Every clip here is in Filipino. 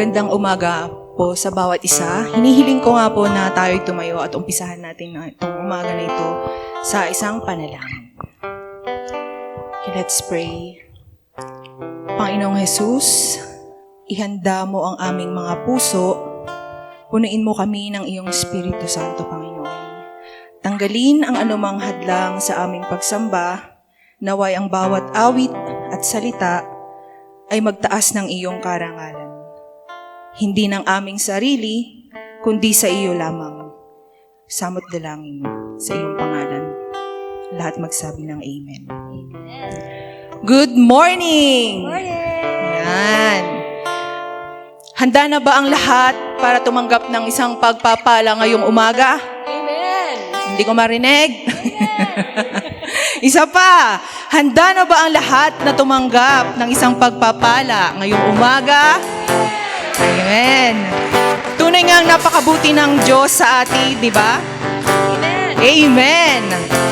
Magandang umaga po sa bawat isa. Hinihiling ko nga po na tayo'y tumayo at umpisahan natin itong umaga na ito sa isang panalangin. Okay, let's pray. Panginoong Jesus, ihanda mo ang aming mga puso. Punuin mo kami ng iyong Espiritu Santo, Panginoon. Tanggalin ang anumang hadlang sa aming pagsamba. Naway ang bawat awit at salita ay magtaas ng iyong karangalan. Hindi ng aming sarili, kundi sa iyo lamang. Samot dalangin sa iyong pangalan. Lahat magsabi ng Amen. Good morning! Yan. Handa na ba ang lahat para tumanggap ng isang pagpapala ngayong umaga? Amen! Hindi ko marinig. Isa pa, handa na ba ang lahat na tumanggap ng isang pagpapala ngayong umaga? Amen. Tunay nga ang napakabuti ng Diyos sa atin, di ba? Amen! Amen.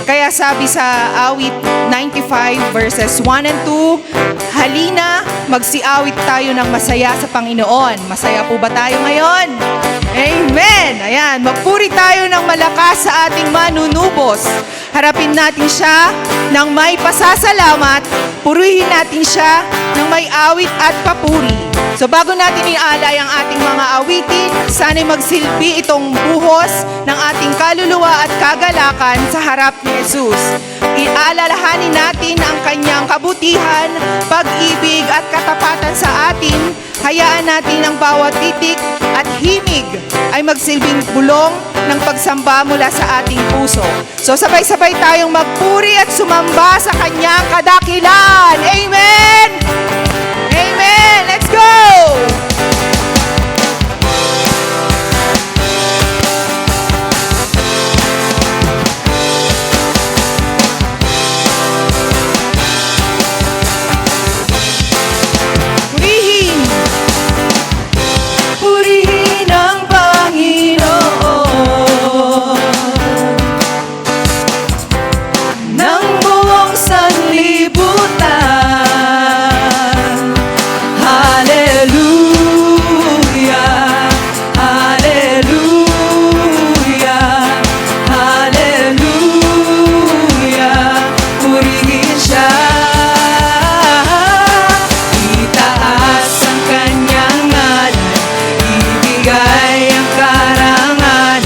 Kaya sabi sa awit 95 verses 1 and 2, halina, magsiawit tayo ng masaya sa Panginoon. Masaya po ba tayo ngayon? Amen! Ayan, magpuri tayo ng malakas sa ating manunubos. Harapin natin siya ng may pasasalamat. Purihin natin siya ng may awit at papuri. So bago natin ialay ang ating mga awitin, sana'y magsilbi itong buhos ng ating kaluluwa at kagalakan sa harap ni Jesus. Iaalalahanin natin ang kanyang kabutihan, pag-ibig at katapatan sa atin. Hayaan natin ang bawat titik at himig ay magsilbing bulong ng pagsamba mula sa ating puso. So sabay-sabay tayong magpuri at sumamba sa kanyang kadakilan. Amen! Amen! Let's go! Purihin ang Panginoon ng buong sanlibutan. Hallelujah, hallelujah, hallelujah. Purihin siya. Itaas ang kanyang ngalan, ibigay ang karangalan.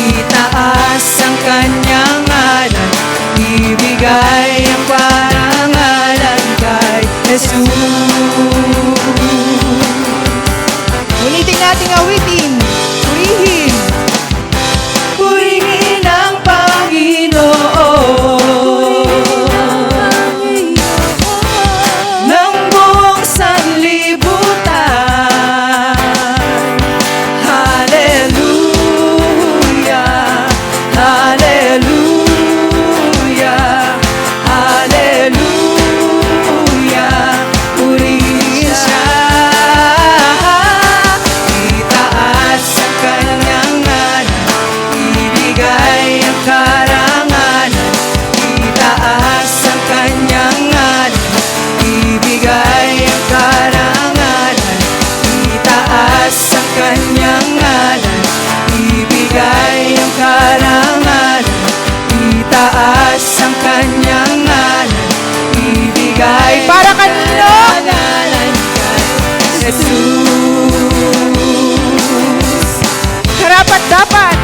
Itaas ang kanyang ngalan, ibigay ang karangalan kay Jesus. Ulitin natin awitin. Purihin. Purihin ang Panginoon ng buong sanlibutan. Hallelujah, hallelujah, hallelujah. Purihin siya. Itaas ang kanyang ngalan, ibigay ang karangalan. Itaas ang kanyang ngalan, ibigay ang karangalan. Itaas ang kanyang ngalan, ibigay ang karangalan. Itaas ang kanyang ngalan, ibigay para kanino? Jesus. Karapat-dapat.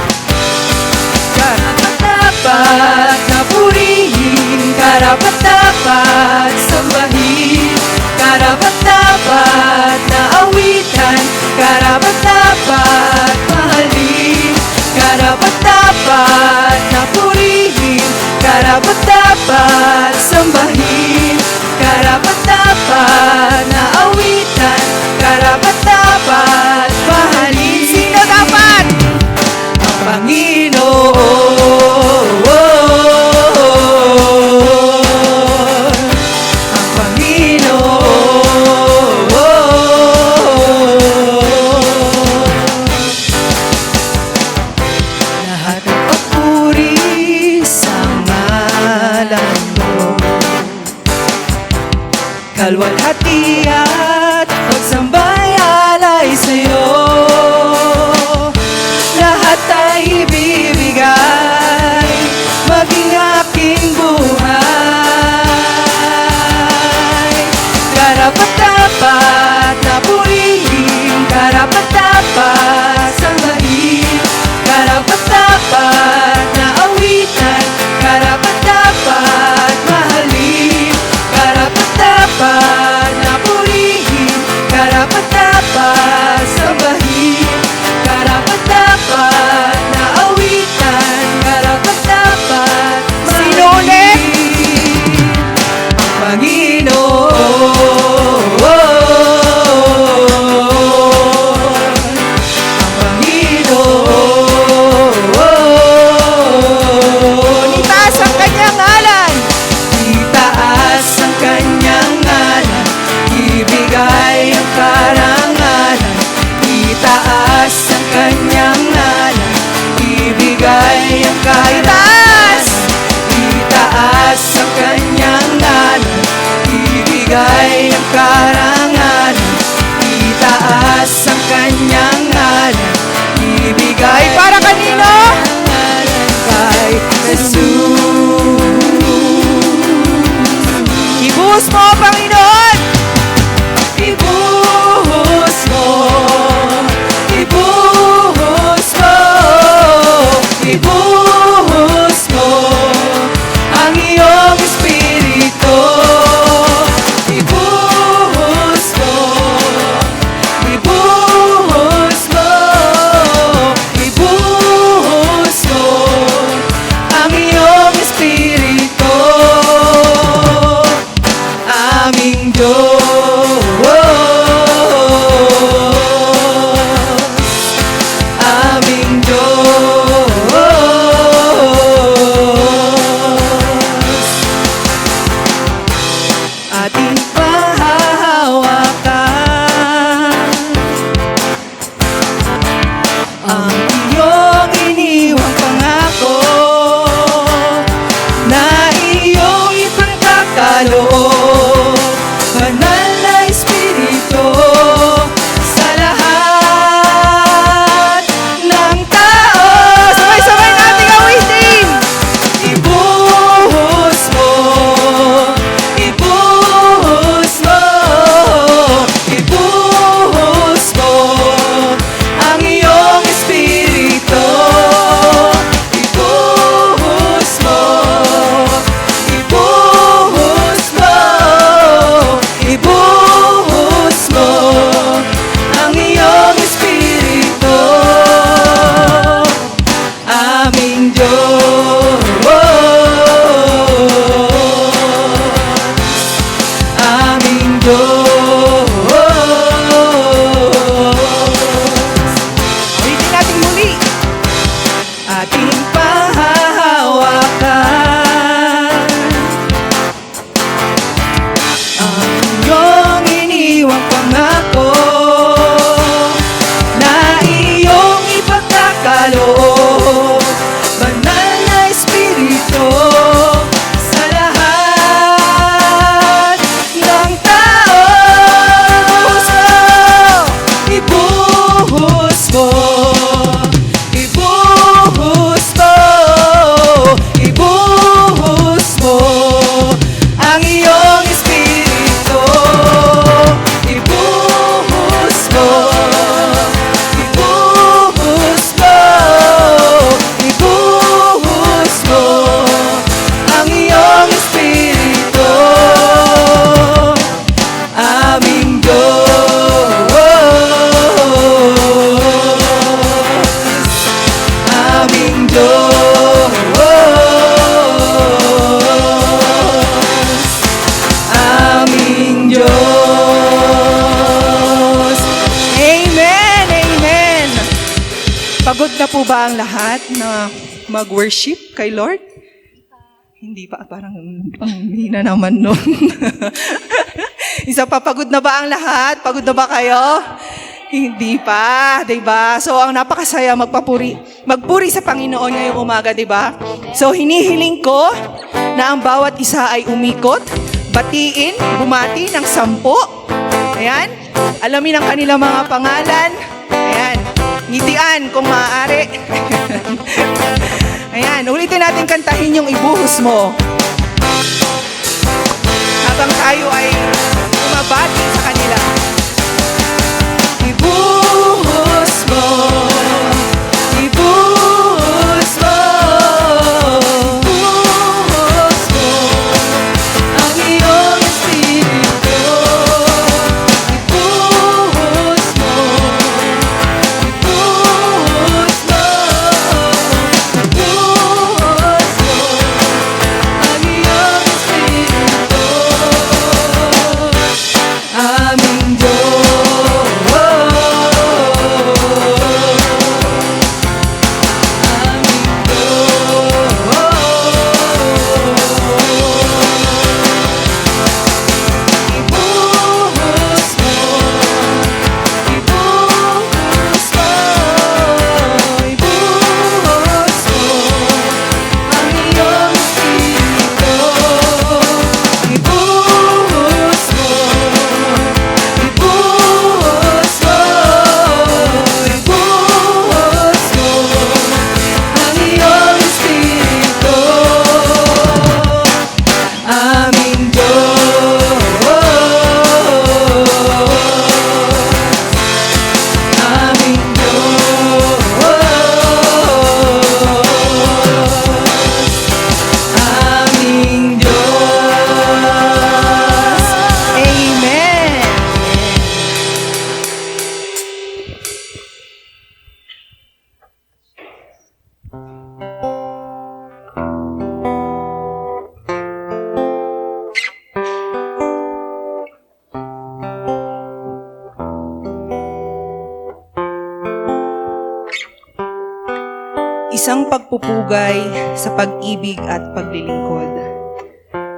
Karapat-dapat na purihin, karapat-dapat sambahin, karapat-dapat na awitan, karapat-dapat mahalin, karapat-dapat na purihin, karapat-dapat sambahin, karapat-dapat na awitan, karapat-dapat mahalin. Sino dapat? Ang Panginoon. Ang Panginoon. Lahat ng papuri sa ngalan mo, kalwalhati at pagsambay alay Ibuhos mo, Panginoon! Ibuhos mo, ibuhos mo, ibuhos mo ang iyong Espiritu. Ibuhos mo, ibuhos mo, ibuhos mo ang iyong Espiritu. Aming Diyos, aming Diyos, ating pahahawakan ang iyong iniwang pangako na iyong ipagkakaloob, banal na Espiritu, sa lahat ng tao. Sabay-sabay nating awitin! Ibuhos mo, ibuhos mo, ibuhos mo ang iyong Espiritu. Ibuhos mo, ibuhos mo, ibuhos mo ang iyong Espiritu. Aming Diyos, aming Diyos. Ulitin natin muli. Ating pahahawakan ang iyong iniwang pangako na iyong ipagkakaloob, banal na Espiritu, sa lahat ng tao. Ibuhos mo, ibuhos mo, ibuhos mo ang iyong Espiritu. Ibuhos mo, ibuhos mo, ibuhos mo ang iyong Espiritu. Aming Diyos, aming Diyos, aming Diyos. Amen, amen. Pagod na po ba ang lahat na mag-worship kay Lord? Hindi pa, parang ang hina naman nun. Isa pa, pagod na ba ang lahat? Pagod na ba kayo? Hindi pa, 'di ba? So ang napakasaya magpuri sa Panginoon ngayong umaga, 'di ba? So hinihiling ko na ang bawat isa ay umikot, batiin, bumati ng 10. Ayan. Alamin ang kanilang mga pangalan. Ayan. Ngitian kung maaari. Ayan, ulitin natin kantahin yung ibuhos mo. Habang tayo ay umabati sa kanila. Ibuhos mo, ibuhos mo, ibuhos mo ang iyong Espiritu. Ibuhos mo, ibuhos mo, ibuhos mo ang iyong Espiritu. isang pagpupugay sa pag-ibig at paglilingkod.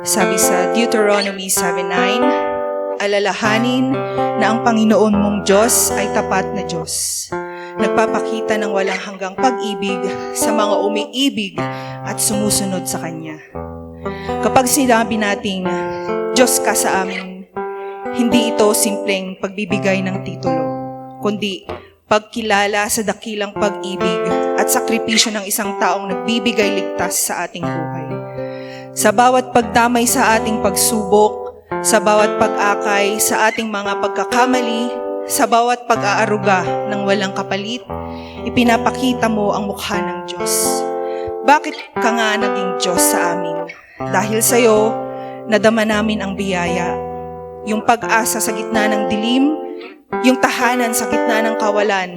Sabi sa Deuteronomy 7:9, alalahanin na ang Panginoon mong Diyos ay tapat na Diyos. Nagpapakita ng walang hanggang pag-ibig sa mga umiibig at sumusunod sa Kanya. Kapag sinabi nating Diyos ka sa amin, hindi ito simpleng pagbibigay ng titulo, kundi pagkilala sa dakilang pag-ibig at sakripisyo ng isang taong nagbibigay ligtas sa ating buhay. Sa bawat pagdamay sa ating pagsubok, sa bawat pag-akay sa ating mga pagkakamali, sa bawat pag-aaruga ng walang kapalit, ipinapakita mo ang mukha ng Diyos. Bakit ka nga naging Diyos sa amin? Dahil sa iyo, nadama namin ang biyaya, yung pag-asa sa gitna ng dilim, yung tahanan sa gitna ng kawalan,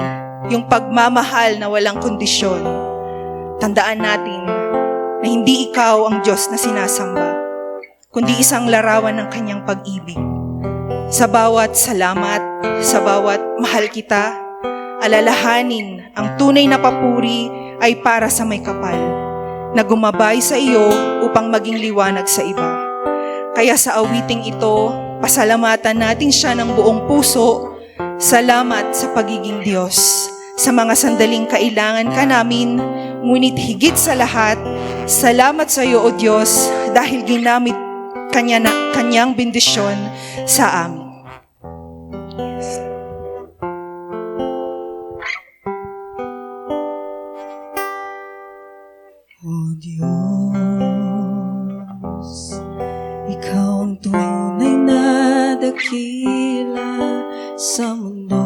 yung pagmamahal na walang kondisyon. Tandaan natin na hindi ikaw ang Diyos na sinasamba, kundi isang larawan ng Kanyang pag-ibig. Sa bawat salamat, sa bawat mahal kita, alalahanin ang tunay na papuri ay para sa may kapal, na gumabay sa iyo upang maging liwanag sa iba. Kaya sa awiting ito, pasalamatan natin siya ng buong puso. Salamat sa pagiging Diyos. Sa mga sandaling kailangan ka namin, ngunit higit sa lahat, salamat sa iyo, O Diyos, dahil ginamit Kanyang bendisyon sa amin. O Diyos, Ikaw ang tunay na dakila sa mundo.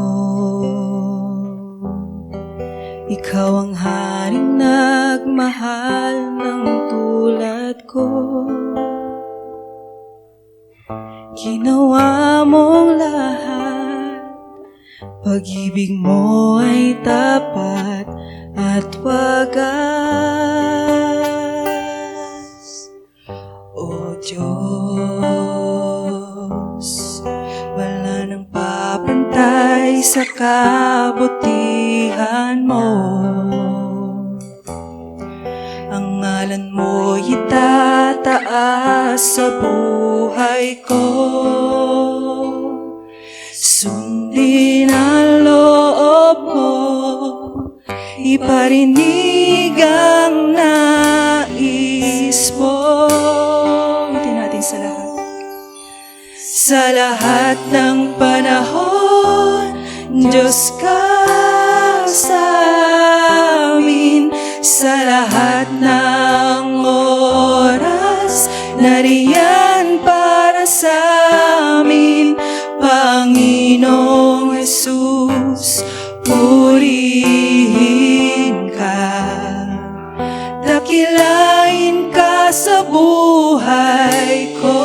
Ikaw ang haring nagmahal ng tulad ko. Ginawa mong lahat, pag-ibig mo ay tapat at wagas. O Diyos, wala nang papantay sa kabutihan mo. Ang ngalan mo itataas sa buhay ko. Sundin ang loob mo, iparinig ang nais mo. Ulitin natin sa lahat. Sa lahat ng panahon, Diyos ka sa amin. Sa lahat ng oras, nariyan para sa amin. Panginoong Jesus, purihin ka. Dakilain ka sa buhay ko,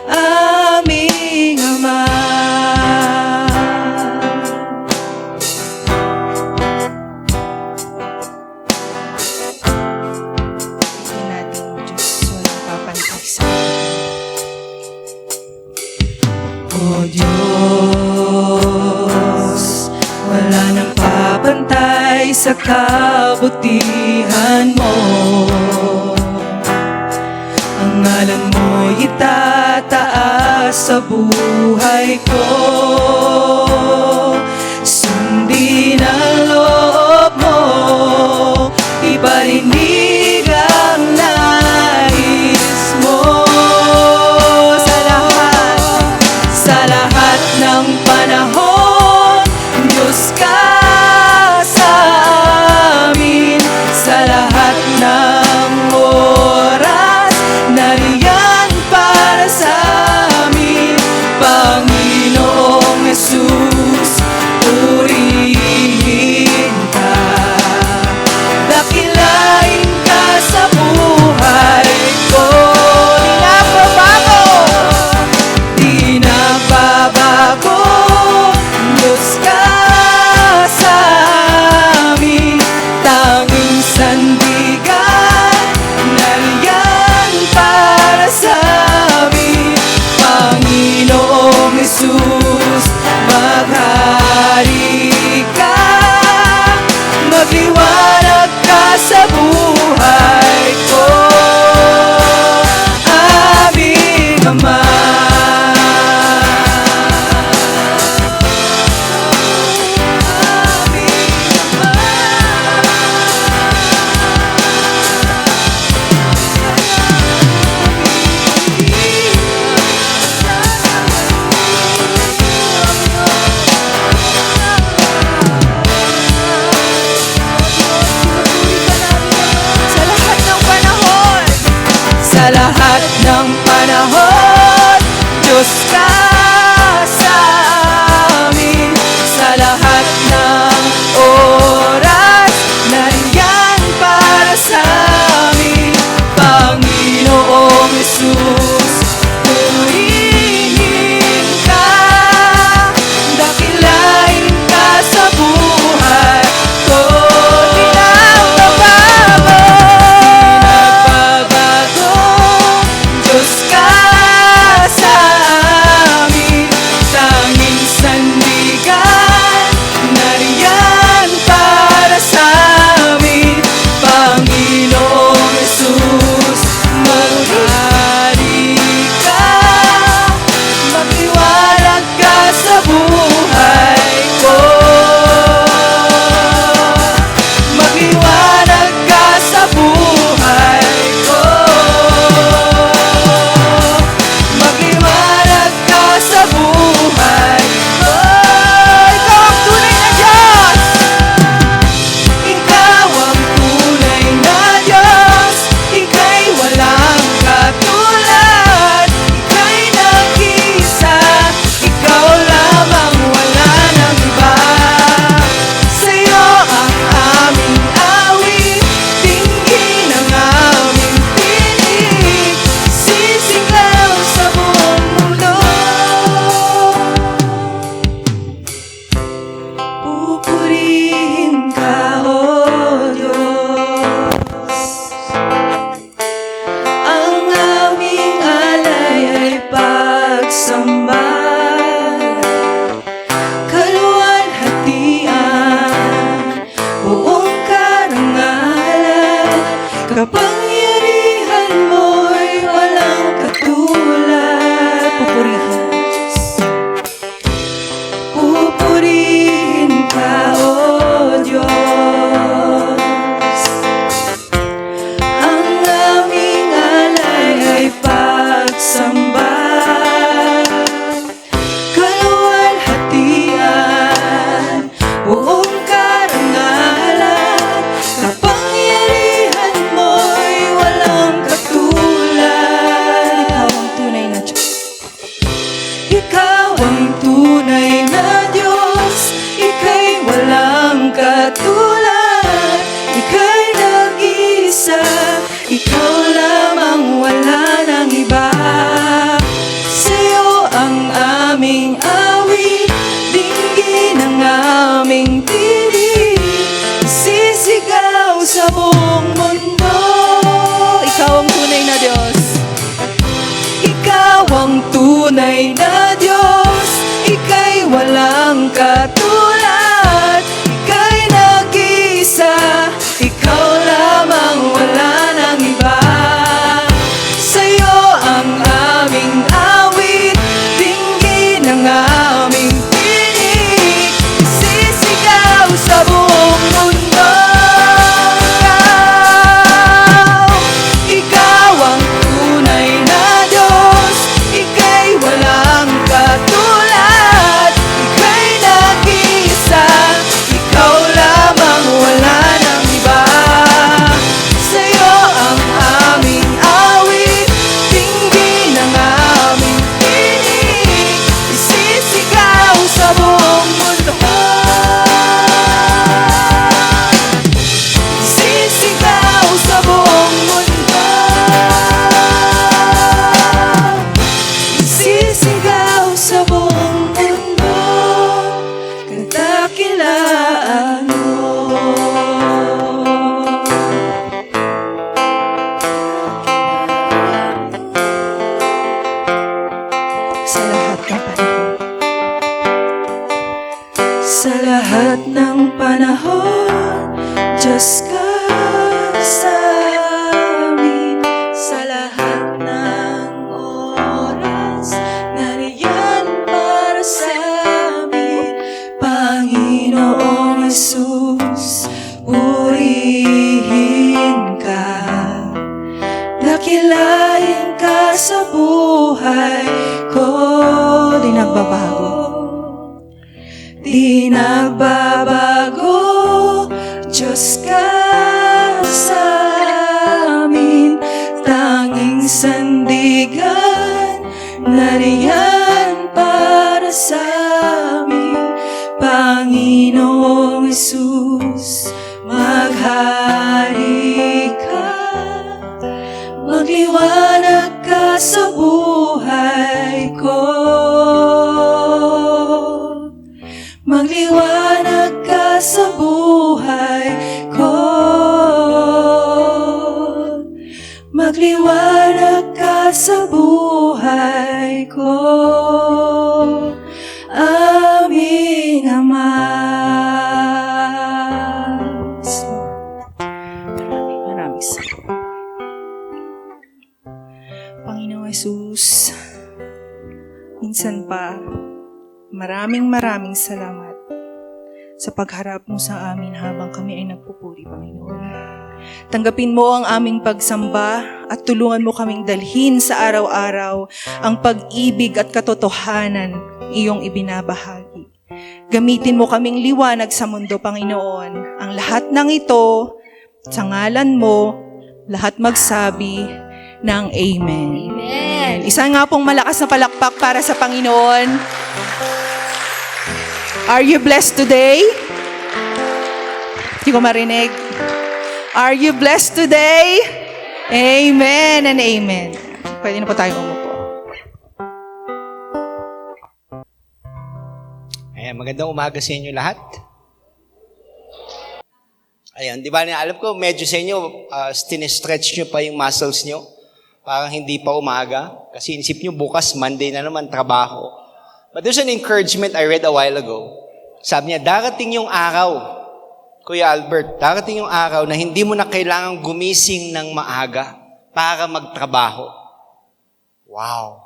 aming Ama. Ulitin natin, Diyos, walang papantay sa O Diyos, wala nang papantay sa kabutihan mo. Ang ngalan mo itataas sa buhay ko. Sundin ang loob mo, iparinig ang nais mo. Sa lahat ng panahon, Diyos ka sa amin. Sa lahat ng oras, nariyan para sa amin. Panginoong Jesus, purihin ka. Dakilain ka Diyos ka sa amin. Sa lahat ng oras, nariyan para sa amin. Panginoong Jesus, purihin ka, dakilain ka sa buhay ko. Pinagbabago, Diyos ka sa amin. Tanging sandigan, nariyan para sa amin. Panginoong Jesus, maghari ka, magliwanag ka sa buhay ko. Magliwanag ka sa buhay ko. Magliwanag ka sa buhay ko. Ikaw ang tunay na Diyos. Ikaw ang tunay na Diyos. Ika'y walang katulad. Ika'y nag-iisa. Ikaw lamang, wala nang iba. Sa'yo ang aming awit, dinggin ang aming tinig, sisigaw sa buong mundo. Pupurihin ka, O Diyos. Ang aming alay ay pagsamba, kaluwalhatian, buong karangalan. Kapangyarihan mo'y walang katulad. Pupurihin ka, O Diyos. Ang aming alay ay pagsamba, kaluwalhatian, buong karangalan. Kapangyarihan mo'y walang katulad. Ikaw ang tunay na Diyos. Ikaw ang tunay na Diyos. Ika'y walang katulad. Ika'y nag-iisa. Ikaw lamang, wala nang iba. Sa'yo ang aming awit, dinggin ang aming tinig, sisigaw sa buong mundo. Ikaw ang tunay na Diyos. Ikaw ang tunay na Diyos. Ika'y walang katulad. Ika'y nag-iisa. Ikaw lamang, wala nang iba. Sa'yo ang aming awit, dinggin ang aming tinig, sisigaw sa buong mundo. Ikaw ang tunay na Diyos. Ika'y walang katulad. Ika'y nag-iisa. Ikaw lamang, wala nang iba. Sa'yo ang aming awit, dinggin ang aming tinig, isisigaw sa buong mundo. Isisigaw sa buong mundo. Isisigaw sa buong mundo. Kadakilaan mo. Sa lahat ng panahon. Sa lahat ng panahon, Diyos ka sa amin. Sa lahat ng oras, nariyan para sa amin. Panginoong Jesus, purihin ka, dakilain ka sa buhay ko. Di nagbabago. Di nagbabago, Diyos ka sa amin. Tanging sandigan, nariyan Magliwanag ka sa buhay ko, aming Ama. Maraming salamat. Panginoong Hesus, minsan pa, maraming salamat sa pagharap mo sa amin habang kami ay nagpupuri, Panginoon. Tanggapin mo ang aming pagsamba at tulungan mo kaming dalhin sa araw-araw ang pag-ibig at katotohanan iyong ibinabahagi. Gamitin mo kaming liwanag sa mundo, Panginoon. Ang lahat ng ito, sa ngalan mo, lahat magsabi ng Amen. Amen. Isa nga pong malakas na palakpak para sa Panginoon. Are you blessed today? Hindi ko marinig. Are you blessed today? Amen and amen. Pwede na po tayo umupo. Ayan, magandang umaga sa inyo lahat. Ayan, di ba, alam ko medyo sa inyo, stretch nyo pa yung muscles nyo. Parang hindi pa umaga. Kasi inisip nyo bukas, Monday na naman, trabaho. But there's an encouragement I read a while ago. Sabi niya, darating yung araw, Kuya Albert, darating yung araw na hindi mo na kailangang gumising ng maaga para magtrabaho. Wow.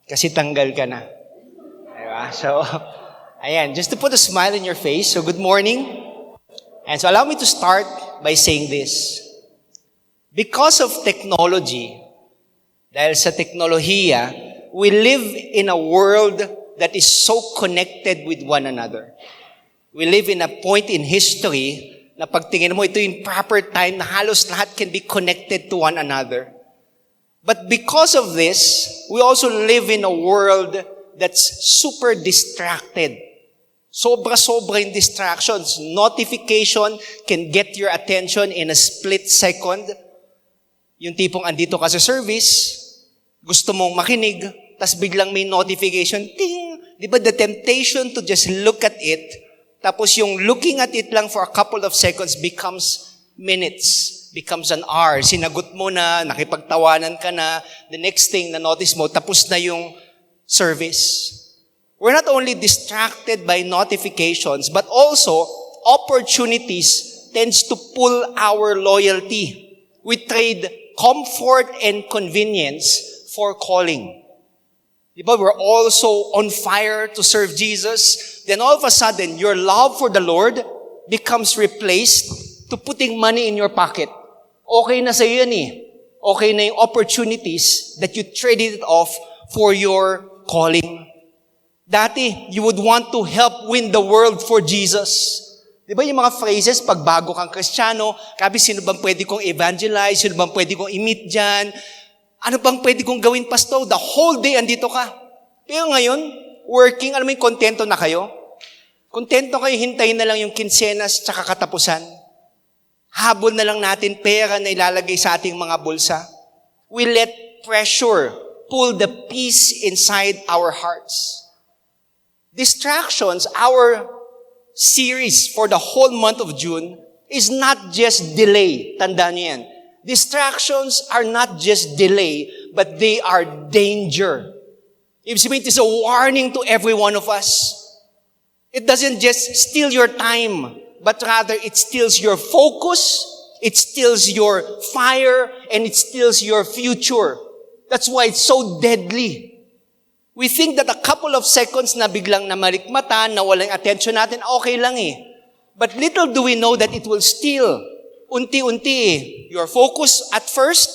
Kasi tanggal ka na. Diba? So, ayan, just to put a smile on your face. So, good morning. And so, allow me to start by saying this. Because of technology, dahil sa teknolohiya, we live in a world that is so connected with one another. We live in a point in history na pagtingin mo, ito yung proper time na halos lahat can be connected to one another. But because of this, we also live in a world that's super distracted. Sobra-sobra yung distractions. Notification can get your attention in a split second. Yung tipong andito ka sa service, gusto mong makinig, tas biglang may notification, ting! Di ba the temptation to just look at it, tapos yung looking at it lang for a couple of seconds becomes minutes, becomes an hour. Sinagot mo na, nakipagtawanan ka na, the next thing na notice mo, tapos na yung service. We're not only distracted by notifications, but also opportunities tends to pull our loyalty. We trade comfort and convenience for calling. Diba, we're also on fire to serve Jesus. Then all of a sudden, your love for the Lord becomes replaced to putting money in your pocket. Okay na sa'yo yan eh. Okay na yung opportunities that you traded it off for your calling. Dati, you would want to help win the world for Jesus. Diba yung mga phrases, pag bago kang Kristiyano, kabi, sino bang pwede kong evangelize? Sino bang pwede kong i-meet dyan? Ano bang pwede kong gawin, pastor? The whole day andito ka. Pero ngayon, working, alam mo yung kontento na kayo? Kontento kayo, hintayin na lang yung kinsenas tsaka katapusan. Habol na lang natin pera na ilalagay sa ating mga bulsa. We let pressure pull the peace inside our hearts. Distractions, our series for the whole month of June is not just delay. Tandaan niyo yan. Distractions are not just delay, but they are danger. Ibig sabihin, it is a warning to every one of us. It doesn't just steal your time, but rather it steals your focus, it steals your fire, and it steals your future. That's why it's so deadly. We think that a couple of seconds na biglang namalikmata, na walang attention natin, okay lang eh. But little do we know that it will steal unti-unti eh. Your focus at first,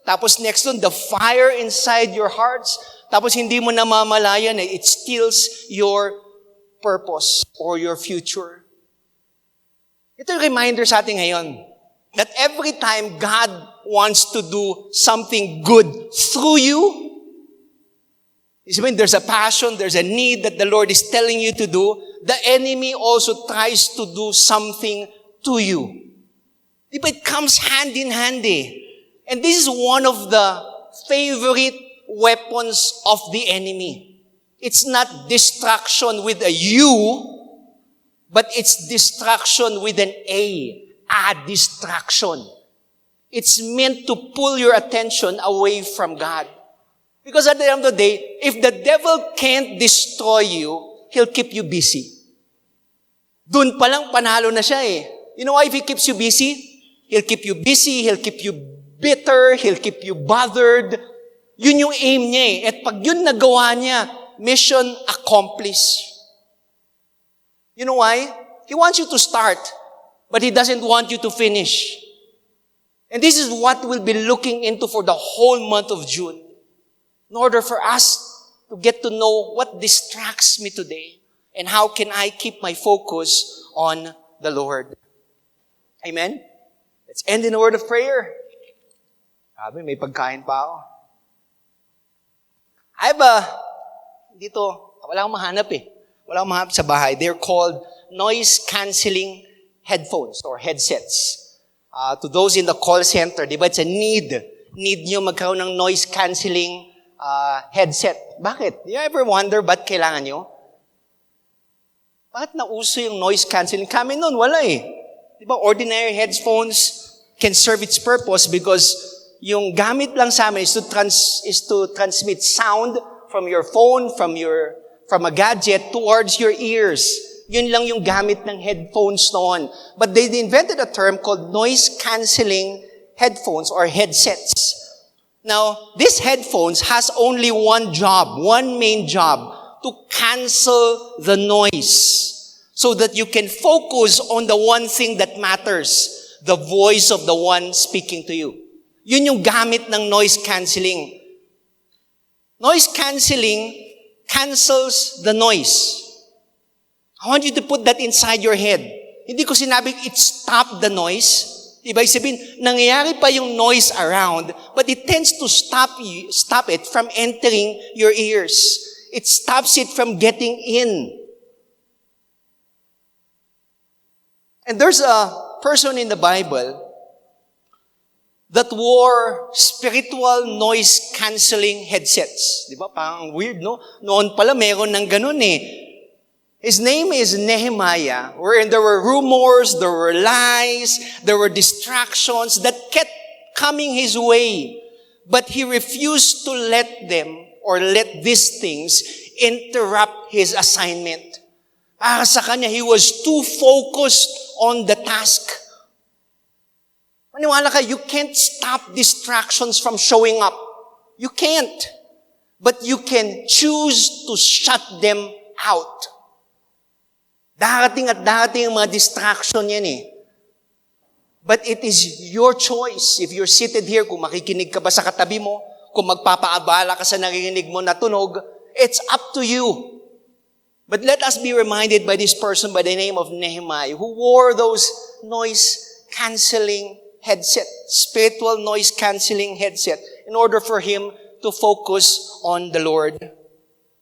tapos next one, the fire inside your hearts, tapos hindi mo namamalayan eh, it steals your purpose or your future. Ito yung reminder sa atin ngayon, that every time God wants to do something good through you, there's a passion, there's a need that the Lord is telling you to do, the enemy also tries to do something to you. Diba, it comes hand in hand eh. And this is one of the favorite weapons of the enemy. It's not distraction with a U, but it's distraction with an A distraction. It's meant to pull your attention away from God. Because at the end of the day, if the devil can't destroy you, he'll keep you busy. Dun palang panalo na siya eh. You know why if he keeps you busy? He'll keep you busy, he'll keep you bitter, he'll keep you bothered. Yun yung aim niya eh. At pag yun nagawa niya, mission accomplished. You know why? He wants you to start, but he doesn't want you to finish. And this is what we'll be looking into for the whole month of June. In order for us to get to know what distracts me today and how can I keep my focus on the Lord. Amen? Let's end in a word of prayer. Sabi, may pagkain pa ako. I have dito, wala akong mahanap eh. Wala akong mahanap sa bahay. They're called noise-canceling headphones or headsets. To those in the call center, di ba, it's a need. Need nyo magkaroon ng noise-canceling headset. Bakit? Do you ever wonder ba't kailangan nyo? Bakit nauso yung noise-canceling? Kami noon, wala eh. Di ba, ordinary headphones can serve its purpose because yung gamit lang sa amin is to transmit sound from your phone, from a gadget towards your ears. Yun lang yung gamit ng headphones noon. But they invented a term called noise-canceling headphones or headsets. Now, these headphones has only one main job, to cancel the noise so that you can focus on the one thing that matters, the voice of the one speaking to you. Yun yung gamit ng noise-canceling. Noise-canceling cancels the noise. I want you to put that inside your head. Hindi ko sinabing it stop the noise. Ibig sabihin, nangyayari pa yung noise around, but it tends to stop it from entering your ears. It stops it from getting in. And there's a person in the Bible that wore spiritual noise-canceling headsets. Di ba? Parang weird, no? Noon pala meron ng ganun eh. His name is Nehemiah, wherein there were rumors, there were lies, there were distractions that kept coming his way. But he refused to let them or let these things interrupt his assignment. Para sa kanya, he was too focused on the task. Maniwala ka, you can't stop distractions from showing up. You can't. But you can choose to shut them out. Darating at darating ang mga distraction yan eh. But it is your choice. If you're seated here, kung makikinig ka ba sa katabi mo, kung magpapaabala ka sa naririnig mo na tunog, it's up to you. But let us be reminded by this person by the name of Nehemiah, who wore those noise-canceling headset, spiritual noise-canceling headset, in order for him to focus on the Lord.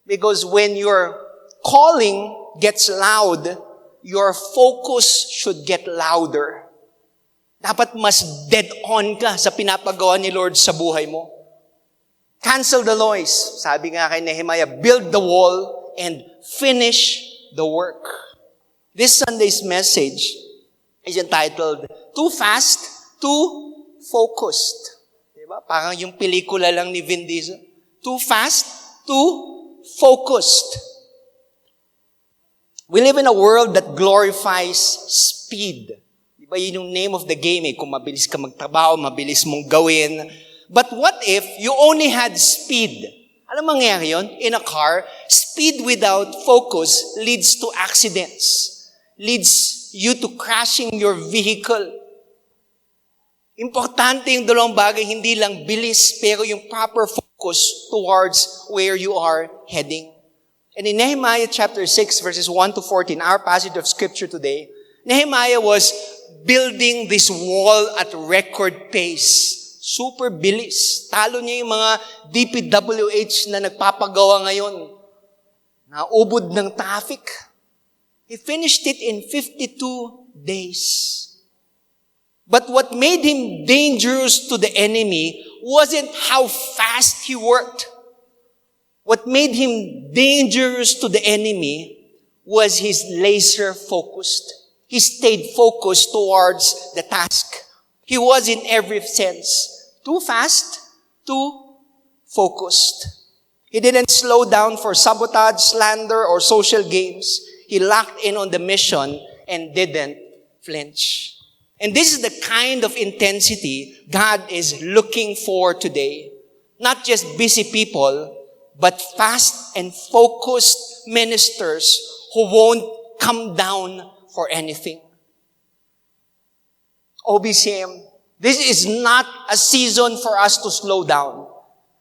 Because when your calling gets loud, your focus should get louder. Dapat mas dead on ka sa pinapagawa ni Lord sa buhay mo. Cancel the noise. Sabi nga kay Nehemiah, build the wall and finish the work. This Sunday's message is entitled, Too Fast, Too Focused. Diba? Parang yung pelikula lang ni Vin Diesel. Too fast, too focused. We live in a world that glorifies speed. Diba yun yung name of the game eh. Kung mabilis ka magtrabaho, mabilis mong gawin. But what if you only had speed? Alam mo mangyayari yun? In a car, speed without focus leads to accidents. Leads you to crashing your vehicle. Importante yung dalawang bagay, hindi lang bilis, pero yung proper focus towards where you are heading. And in Nehemiah chapter 6, verses 1 to 14, our passage of scripture today, Nehemiah was building this wall at record pace. Super bilis. Talo niya yung mga DPWH na nagpapagawa ngayon. Naubod ng traffic. He finished it in 52 days. But what made him dangerous to the enemy wasn't how fast he worked. What made him dangerous to the enemy was his laser focused. He stayed focused towards the task. He was in every sense too fast, too focused. He didn't slow down for sabotage, slander, or social games. He locked in on the mission and didn't flinch. And this is the kind of intensity God is looking for today. Not just busy people, but fast and focused ministers who won't come down for anything. OBCM, this is not a season for us to slow down,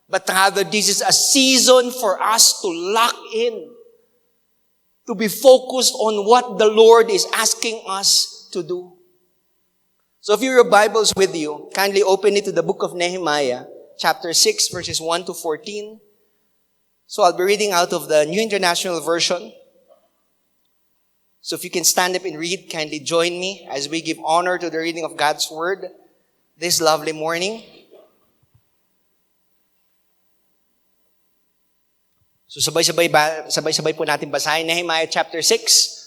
but rather this is a season for us to lock in, to be focused on what the Lord is asking us to do. So if your Bible's with you, kindly open it to the book of Nehemiah, chapter 6, verses 1 to 14. So I'll be reading out of the New International Version. So if you can stand up and read, kindly join me as we give honor to the reading of God's Word this lovely morning. So sabay-sabay po natin basahin Nehemiah chapter 6.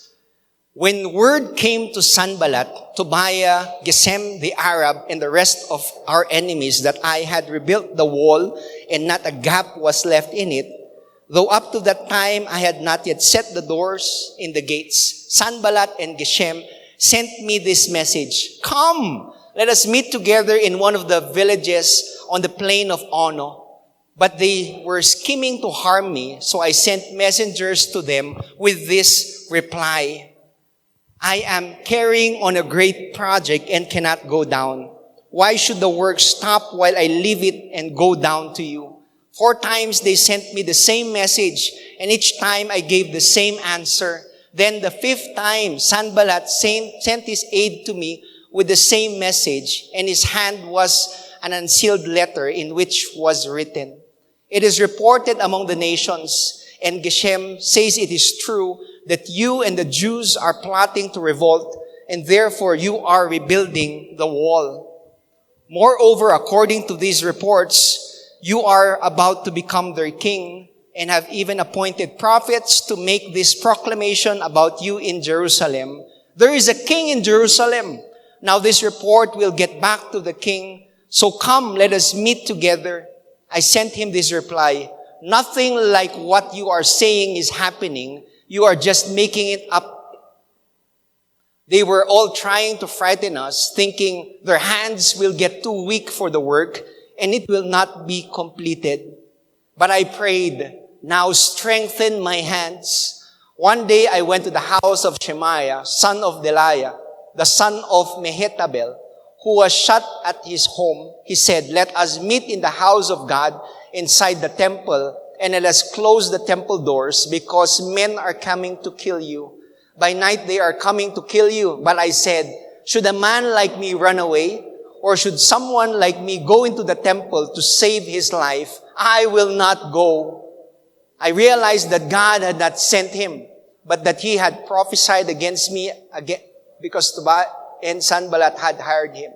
When word came to Sanballat, Tobiah, Gesem the Arab, and the rest of our enemies that I had rebuilt the wall and not a gap was left in it, though up to that time I had not yet set the doors in the gates, Sanballat and Geshem sent me this message: "Come, let us meet together in one of the villages on the plain of Ono." But they were scheming to harm me, so I sent messengers to them with this reply: "I am carrying on a great project and cannot go down. Why should the work stop while I leave it and go down to you?" 4 times they sent me the same message, and each time I gave the same answer. Then the 5th time, Sanballat sent his aide to me with the same message, and his hand was an unsealed letter in which was written: "It is reported among the nations, and Geshem says it is true, that you and the Jews are plotting to revolt, and therefore you are rebuilding the wall. Moreover, according to these reports, you are about to become their king, and have even appointed prophets to make this proclamation about you in Jerusalem: there is a king in Jerusalem. Now this report will get back to the king, so come, let us meet together." I sent him this reply: "Nothing like what you are saying is happening. You are just making it up." They were all trying to frighten us, thinking their hands will get too weak for the work and it will not be completed. But I prayed, "Now strengthen my hands." One day I went to the house of Shemaiah, son of Delaiah, the son of Mehetabel, who was shut at his home. He said, "Let us meet in the house of God inside the temple, and let us close the temple doors, because men are coming to kill you. By night they are coming to kill you." But I said, "Should a man like me run away? Or should someone like me go into the temple to save his life? I will not go." I realized that God had not sent him, but that he had prophesied against me again, because Tobiah and Sanballat had hired him.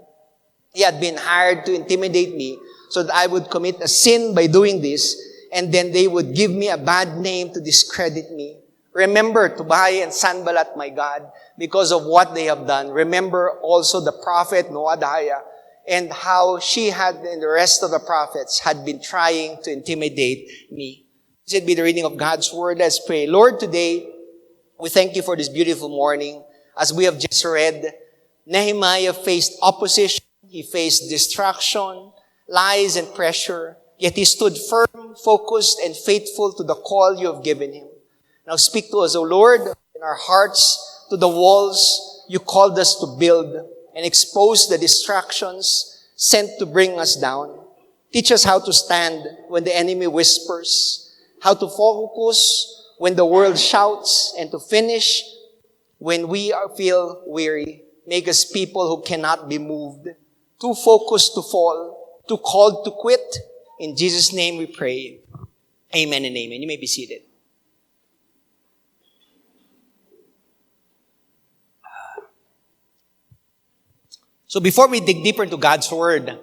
He had been hired to intimidate me so that I would commit a sin by doing this, and then they would give me a bad name to discredit me. Remember Tobiah and Sanballat, my God, because of what they have done. Remember also the prophet Noadiah, and how she had and the rest of the prophets had been trying to intimidate me. This would be the reading of God's Word. Let's pray. Lord, today, we thank you for this beautiful morning. As we have just read, Nehemiah faced opposition, he faced distraction, lies, and pressure, yet he stood firm, focused, and faithful to the call you have given him. Now speak to us, O Lord, in our hearts, to the walls you called us to build, and expose the distractions sent to bring us down. Teach us how to stand when the enemy whispers, how to focus when the world shouts, and to finish when we feel weary. Make us people who cannot be moved, too focused to fall, too called to quit. In Jesus' name we pray. Amen and amen. You may be seated. So before we dig deeper into God's Word,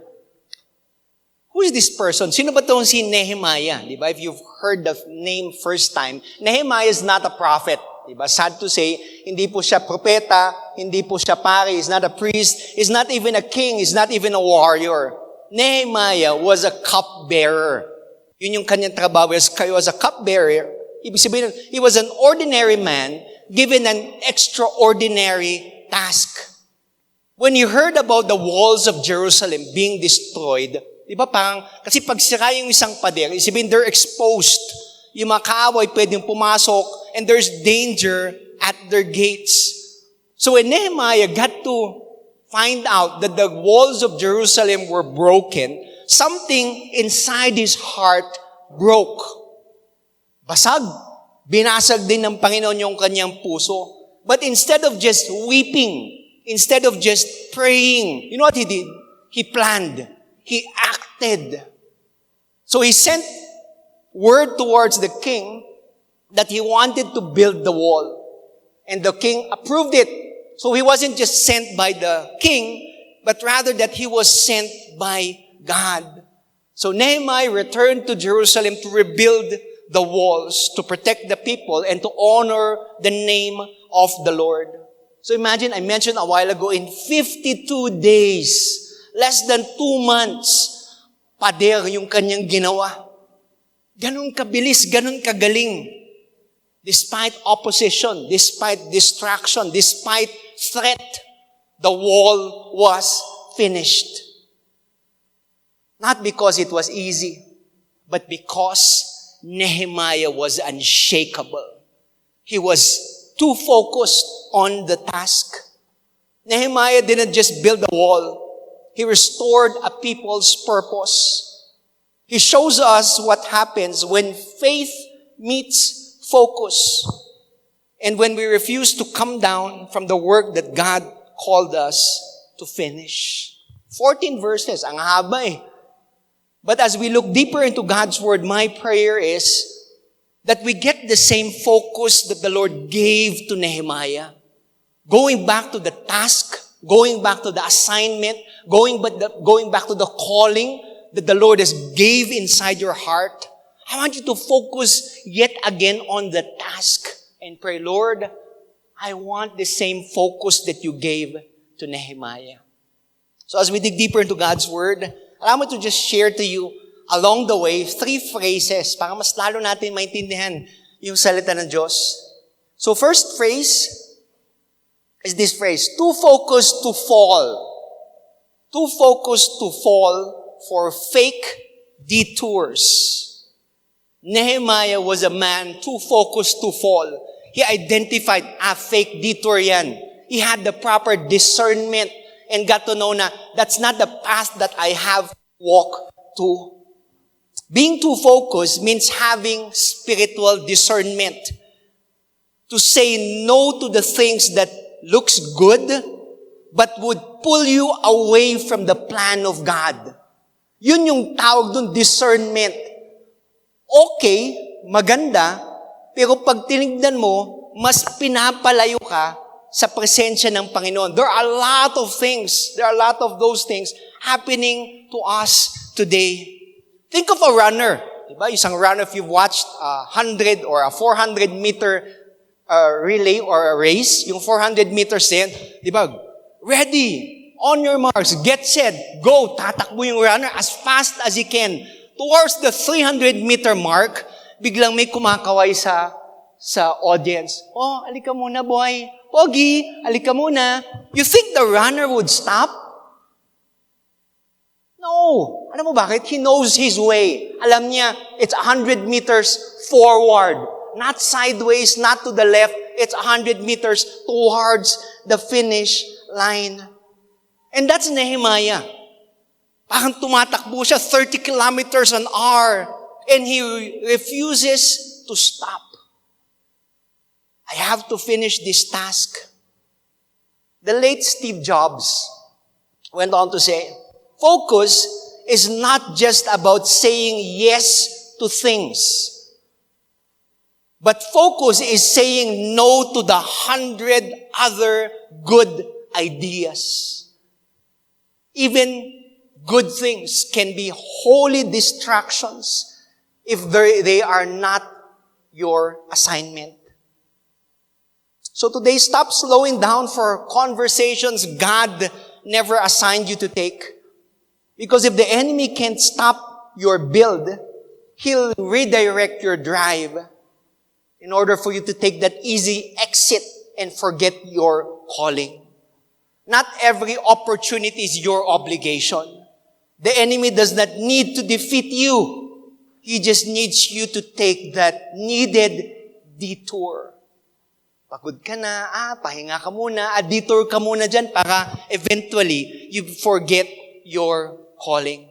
who is this person? Sino ba itong si Nehemiah? Di ba? If you've heard the name first time, Nehemiah is not a prophet. Diba? Sad to say, hindi po siya propeta, hindi po siya pari, he's not a priest, he's not even a king, he's not even a warrior. Nehemiah was a cupbearer. Yun yung kanyang trabaho. He was a cupbearer. Ibig sabihin, he was an ordinary man given an extraordinary task. When you heard about the walls of Jerusalem being destroyed, di ba parang, kasi pag sira yung isang pader, isipin, they're exposed. Yung mga kaaway pwedeng pumasok, and there's danger at their gates. So when Nehemiah got to find out that the walls of Jerusalem were broken, something inside his heart broke. Basag. Binasag din ng Panginoon yung kanyang puso. But instead of just weeping, instead of just praying, you know what he did? He planned. He acted. So he sent word towards the king that he wanted to build the wall. And the king approved it. So he wasn't just sent by the king, but rather that he was sent by God. So Nehemiah returned to Jerusalem to rebuild the walls, to protect the people, and to honor the name of the Lord. So imagine, I mentioned a while ago, in 52 days, less than 2 months, pader yung kanyang ginawa. Ganun kabilis, ganun kagaling. Despite opposition, despite distraction, despite threat, the wall was finished. Not because it was easy, but because Nehemiah was unshakable. He was too focused on the task. Nehemiah didn't just build a wall. He restored a people's purpose. He shows us what happens when faith meets focus. And when we refuse to come down from the work that God called us to finish. 14 verses, ang haba eh. But as we look deeper into God's Word, my prayer is that we get the same focus that the Lord gave to Nehemiah. Going back to the task, going back to the assignment, going back to the calling that the Lord has gave inside your heart. I want you to focus yet again on the task and pray, Lord, I want the same focus that you gave to Nehemiah. So as we dig deeper into God's Word, allow me to just share to you along the way 3 phrases para mas lalo natin maintindihan yung salita ng Diyos. So first phrase is this phrase, too focused to fall. Too focused to fall for fake detours. Nehemiah was a man too focused to fall. He identified, fake detour yan. He had the proper discernment and got to know na that's not the path that I have to walk to. Being too focused means having spiritual discernment. To say no to the things that looks good, but would pull you away from the plan of God. Yun yung tawag dun, discernment. Okay, maganda, pero pag tinignan mo, mas pinapalayo ka sa presensya ng Panginoon. There are a lot of those things happening to us today. Think of a runner. Diba? Isang runner, if you've watched 100 or a 400 meter relay or a race, yung 400 meters din, diba? Ready, on your marks, get set, go. Tatakbo yung runner as fast as he can. Towards the 300 meter mark, biglang may kumakaway sa audience. Oh, alika muna, boy. Pogi, alika muna. You think the runner would stop? No. Alam mo bakit? He knows his way. Alam niya, it's 100 meters forward. Not sideways, not to the left. It's 100 meters towards the finish line. And that's Nehemiah. Parang tumatakbo siya 30 kilometers an hour. And he refuses to stop. I have to finish this task. The late Steve Jobs went on to say, focus is not just about saying yes to things. But focus is saying no to the 100 other good ideas. Even good things can be holy distractions if they are not your assignment. So today, stop slowing down for conversations God never assigned you to take. Because if the enemy can't stop your build, he'll redirect your drive in order for you to take that easy exit and forget your calling. Not every opportunity is your obligation. The enemy does not need to defeat you. He just needs you to take that needed detour. Pagod ka na, pahinga ka muna, detour ka muna dyan para eventually you forget your calling.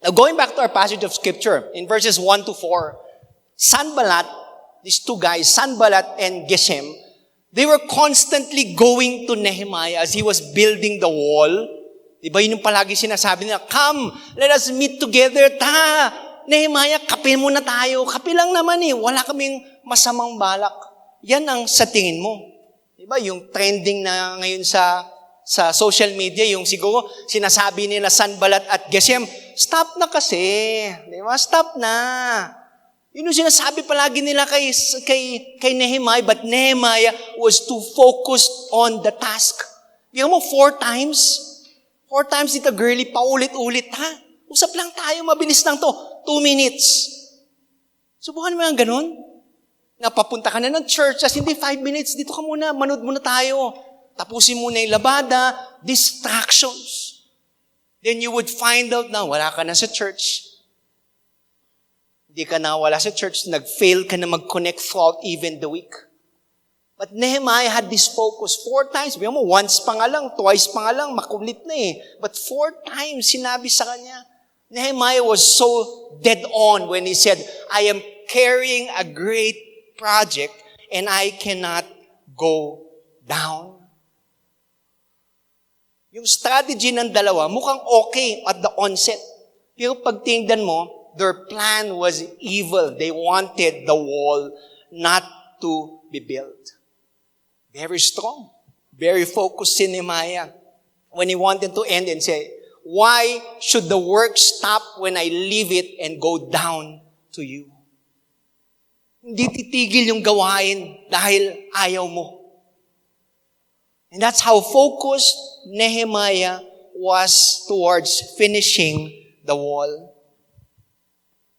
Now going back to our passage of scripture, in verses 1 to 4, Sanballat, these two guys, Sanballat and Geshem, they were constantly going to Nehemiah as he was building the wall. Diba yun yung palagi sinasabi nila, come, let us meet together, Nehemiah, kape muna tayo. Kape lang naman wala kaming masamang balak. Yan ang sa tingin mo. Diba? Yung trending na ngayon sa social media, yung siguro sinasabi nila Sanballat at Geshem, stop na kasi. Diba? Stop na. Yun yung sinasabi palagi nila kay Nehemiah, but Nehemiah was too focused on the task. Bigyan mo, 4 times dito, girly, paulit-ulit, usap lang tayo, mabilis lang to, 2 minutes. Subukan mo yung ganun. Napapunta ka na ng church, as hindi 5 minutes, dito ka muna, manood muna tayo. Tapusin muna yung labada, distractions. Then you would find out na wala ka na sa church. Hindi ka na wala sa church, nag-fail ka na mag-connect throughout even the week. But Nehemiah had this focus 4 times. Bigyan mo, once pa nga lang, twice pa nga lang, makulit na But 4 times, sinabi sa kanya. Nehemiah was so dead on when he said, I am carrying a great project and I cannot go down. Yung strategy ng dalawa, mukhang okay at the onset. Pero pag tingnan mo, their plan was evil. They wanted the wall not to be built. Very strong. Very focused si Nehemiah. When he wanted to end and say, why should the work stop when I leave it and go down to you? Hindi titigil yung gawain dahil ayaw mo. And that's how focused Nehemiah was towards finishing the wall.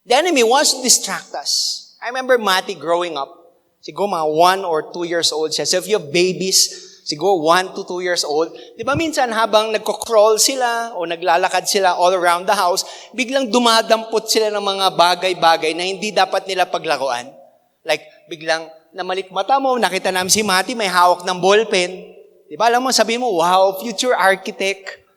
The enemy wants to distract us. I remember Mati growing up. Siguro mga 1 or 2 years old siya. So if you have babies, siguro 1 to 2 years old, di ba minsan habang nagko-crawl sila o naglalakad sila all around the house, biglang dumadampot sila ng mga bagay-bagay na hindi dapat nila paglaruan. Like, biglang namalik mata mo, nakita namin si Mati may hawak ng ballpen. Di ba, alam mo, sabihin mo, wow, future architect.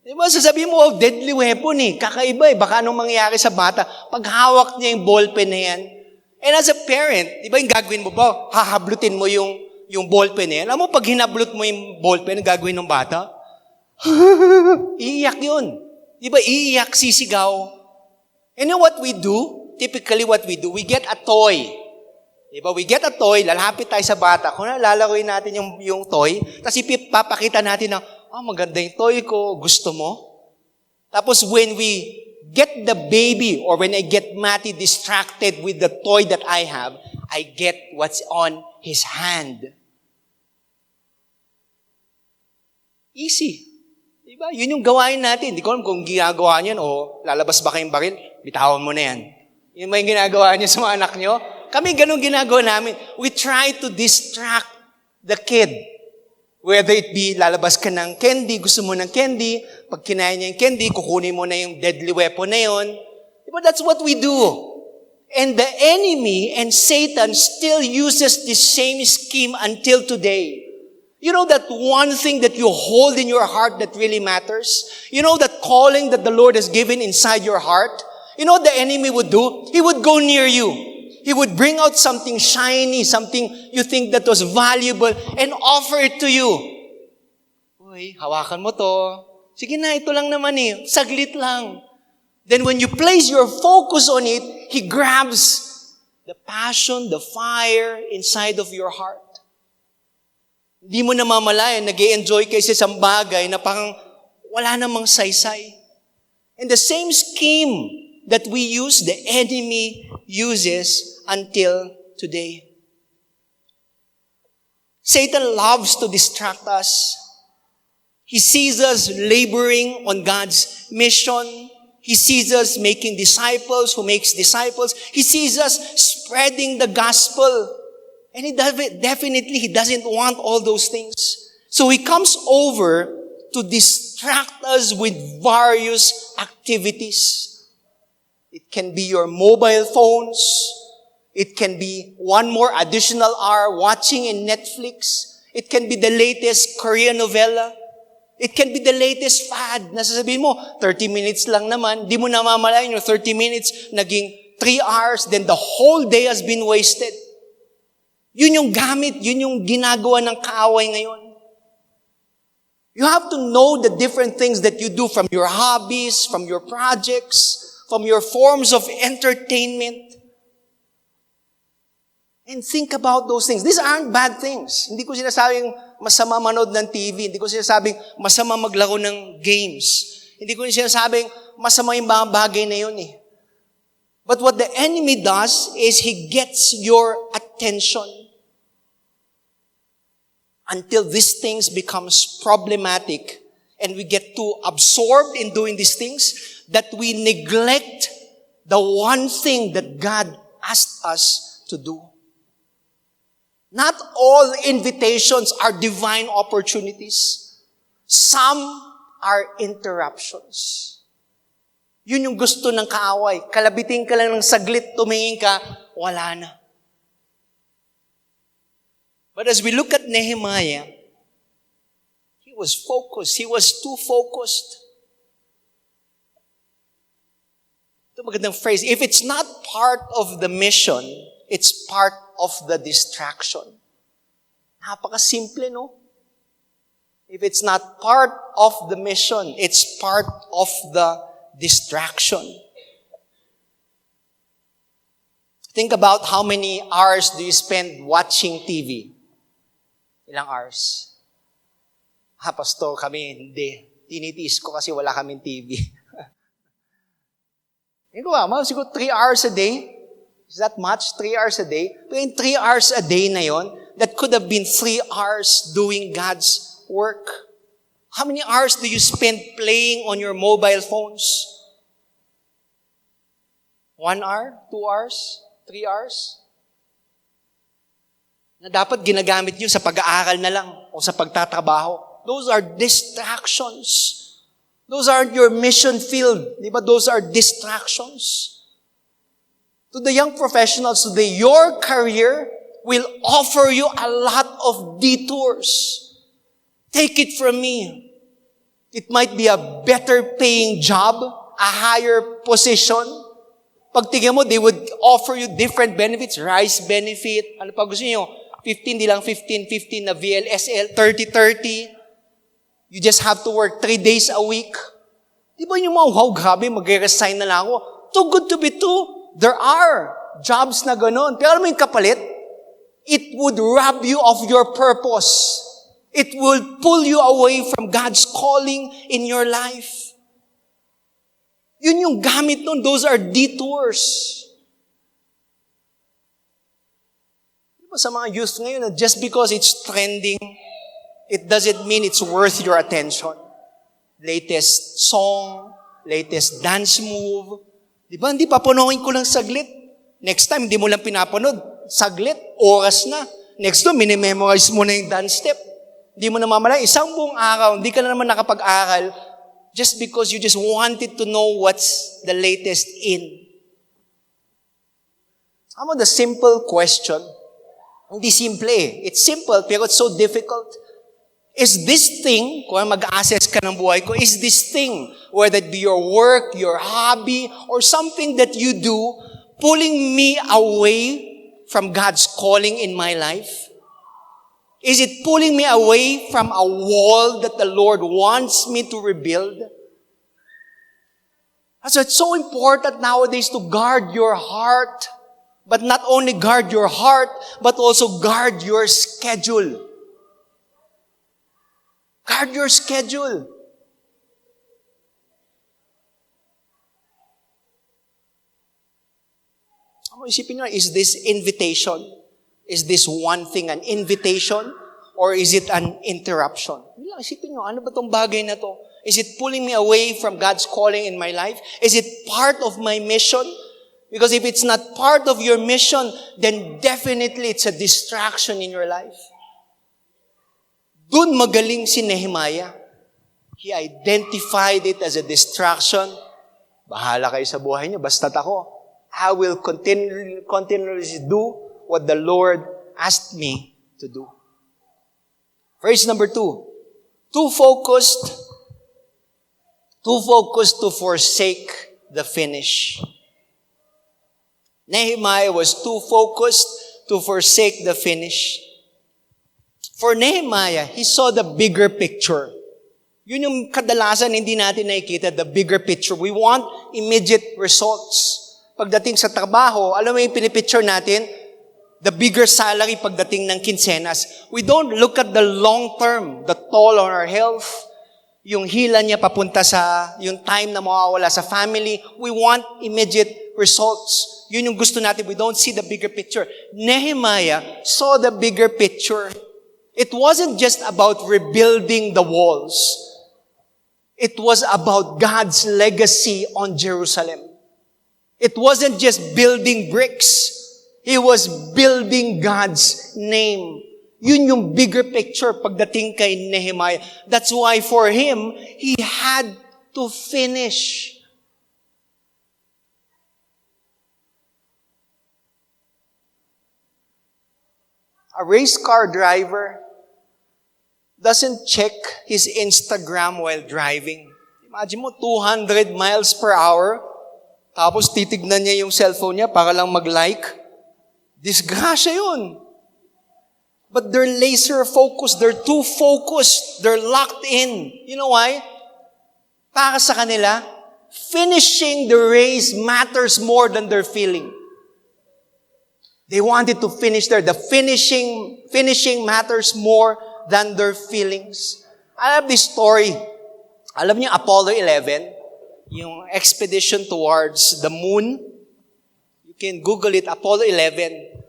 Di ba, sasabihin mo, oh, deadly weapon Kakaiba baka anong mangyayari sa bata pag hawak niya yung ballpen na yan. And as a parent, di ba yung gagawin mo ba? Hahablutin mo yung ballpen na yan. Alam mo, pag hinablot mo yung ballpen, ang gagawin ng bata? Iiyak yun. Di ba, iiyak, sisigaw. And you know what we do? Typically what we do, we get a toy. Di ba, we get a toy, lalapit tayo sa bata. Kung lalaroin natin yung toy, tapos ipapakita natin na, maganda yung toy ko, gusto mo? Tapos when we get the baby or when I get Matty distracted with the toy that I have, I get what's on his hand. Easy. Diba? Yun yung gawain natin. Hindi ko alam kung ginagawa niyan o lalabas ba kayong baril, bitawan mo na yan. Yun ba yung ginagawa niyo sa mga anak niyo? Kami ganun ginagawa namin. We try to distract the kid. Whether it be, lalabas ka ng candy, gusto mo ng candy, pag kinaya niya yung candy, kukunin mo na yung deadly weapon na yun. But that's what we do. And the enemy and Satan still uses this same scheme until today. You know that one thing that you hold in your heart that really matters? You know that calling that the Lord has given inside your heart? You know what the enemy would do? He would go near you. He would bring out something shiny, something you think that was valuable, and offer it to you. Uy, hawakan mo to. Sige na, ito lang naman saglit lang. Then when you place your focus on it, he grabs the passion, the fire inside of your heart. Hindi mo namamalayan, nag-e-enjoy kayo sa isang bagay na parang wala namang saysay. And the same scheme that we use, the enemy uses until today. Satan loves to distract us. He sees us laboring on God's mission. He sees us making disciples who makes disciples. He sees us spreading the gospel. And he doesn't want all those things. So he comes over to distract us with various activities. It can be your mobile phones. It can be one more additional hour watching in Netflix. It can be the latest Korean novela. It can be the latest fad. Nasasabihin mo, 30 minutes lang naman. Di mo namamalayan yung 30 minutes, naging 3 hours, then the whole day has been wasted. Yun yung gamit, yun yung ginagawa ng kaaway ngayon. You have to know the different things that you do from your hobbies, from your projects, from your forms of entertainment. And think about those things. These aren't bad things. Hindi ko sinasabing masama manood ng TV. Hindi ko sinasabing masama maglaro ng games. Hindi ko sinasabing masama yung mga bagay na yun eh. But what the enemy does is he gets your attention until these things becomes problematic and we get too absorbed in doing these things that we neglect the one thing that God asked us to do. Not all invitations are divine opportunities. Some are interruptions. Yun yung gusto ng kaaway. Kalabitin ka lang ng saglit, tumingin ka, wala na. But as we look at Nehemiah, he was focused. He was too focused. Ito magandang phrase. If it's not part of the mission, it's part of the distraction. Napaka-simple, no? If it's not part of the mission, it's part of the distraction. Think about how many hours do you spend watching TV? Ilang hours? Pastor, kami hindi. Tinitiis ko kasi wala kaming TV. Hindi ko ba, siguro 3 hours a day? Is that much? 3 hours a day? Pero in 3 hours a day na yon, that could have been 3 hours doing God's work. How many hours do you spend playing on your mobile phones? 1 hour? 2 hours? 3 hours? Na dapat ginagamit nyo sa pag-aaral na lang o sa pagtatrabaho. Those are distractions. Those aren't your mission field. Di ba? Those are distractions. To the young professionals today, your career will offer you a lot of detours. Take it from me. It might be a better paying job, a higher position. Pag tingin mo, they would offer you different benefits, rice benefit. Ano pa gusto niyo? 15, di lang 15 na VLSL, 30. You just have to work 3 days a week. Di ba yung mga, wow, grabe, mag-resign na lang ako. Too good to be true. There are jobs na ganun. Pero alam mo yung kapalit? It would rob you of your purpose. It will pull you away from God's calling in your life. Yun yung gamit nun. Those are detours. Diba sa mga youth ngayon, just because it's trending, it doesn't mean it's worth your attention. Latest song, latest dance move. Diba, hindi papunuhin ko lang saglit. Next time, hindi mo lang pinapanood. Saglit, oras na. Next time, minimemorize mo na yung dance step. Hindi mo na mamalay. Isang buong araw, hindi ka na naman nakapag-aral just because you just wanted to know what's the latest in. Ano the simple question? Hindi simple eh. It's simple, pero it's so difficult. Is this thing, kung mag-assess ka ng buhay ko, is this thing, whether it be your work, your hobby, or something that you do, pulling me away from God's calling in my life? Is it pulling me away from a wall that the Lord wants me to rebuild? So it's so important nowadays to guard your heart, but not only guard your heart, but also guard your schedule. Guard your schedule. Isipin nyo, is this invitation? Is this one thing an invitation? or is it an interruption? Yun lang, isipin nyo, ano ba tong bagay na to? Is it pulling me away from God's calling in my life? Is it part of my mission? Because if it's not part of your mission, then definitely it's a distraction in your life. Doon magaling si Nehemiah. He identified it as a distraction. Bahala kayo sa buhay niyo, basta't ako. I will continuously do what the Lord asked me to do. Verse number 2. Too focused to forsake the finish. Nehemiah was too focused to forsake the finish. For Nehemiah, he saw the bigger picture. Yun yung kadalasan hindi natin nakikita, the bigger picture. We want immediate results. Pagdating sa trabaho, alam mo yung pinipicture natin? The bigger salary pagdating ng kinsenas. We don't look at the long term, the toll on our health, yung hila niya papunta sa, yung time na mawawala sa family. We want immediate results. Yun yung gusto natin. We don't see the bigger picture. Nehemiah saw the bigger picture. It wasn't just about rebuilding the walls. It was about God's legacy on Jerusalem. It wasn't just building bricks. He was building God's name. Yun yung bigger picture pagdating kay Nehemiah. That's why for him, he had to finish. A race car driver doesn't check his Instagram while driving. Imagine mo, 200 miles per hour, tapos titignan niya yung cellphone niya para lang mag-like. Disgrasya yun. But they're laser focused. They're too focused. They're locked in. You know why? Para sa kanila, finishing the race matters more than their feeling. They wanted to finish there. The finishing matters more than their feelings. I have this story. Alam niyo, Apollo 11, yung expedition towards the moon. You can Google it, Apollo 11.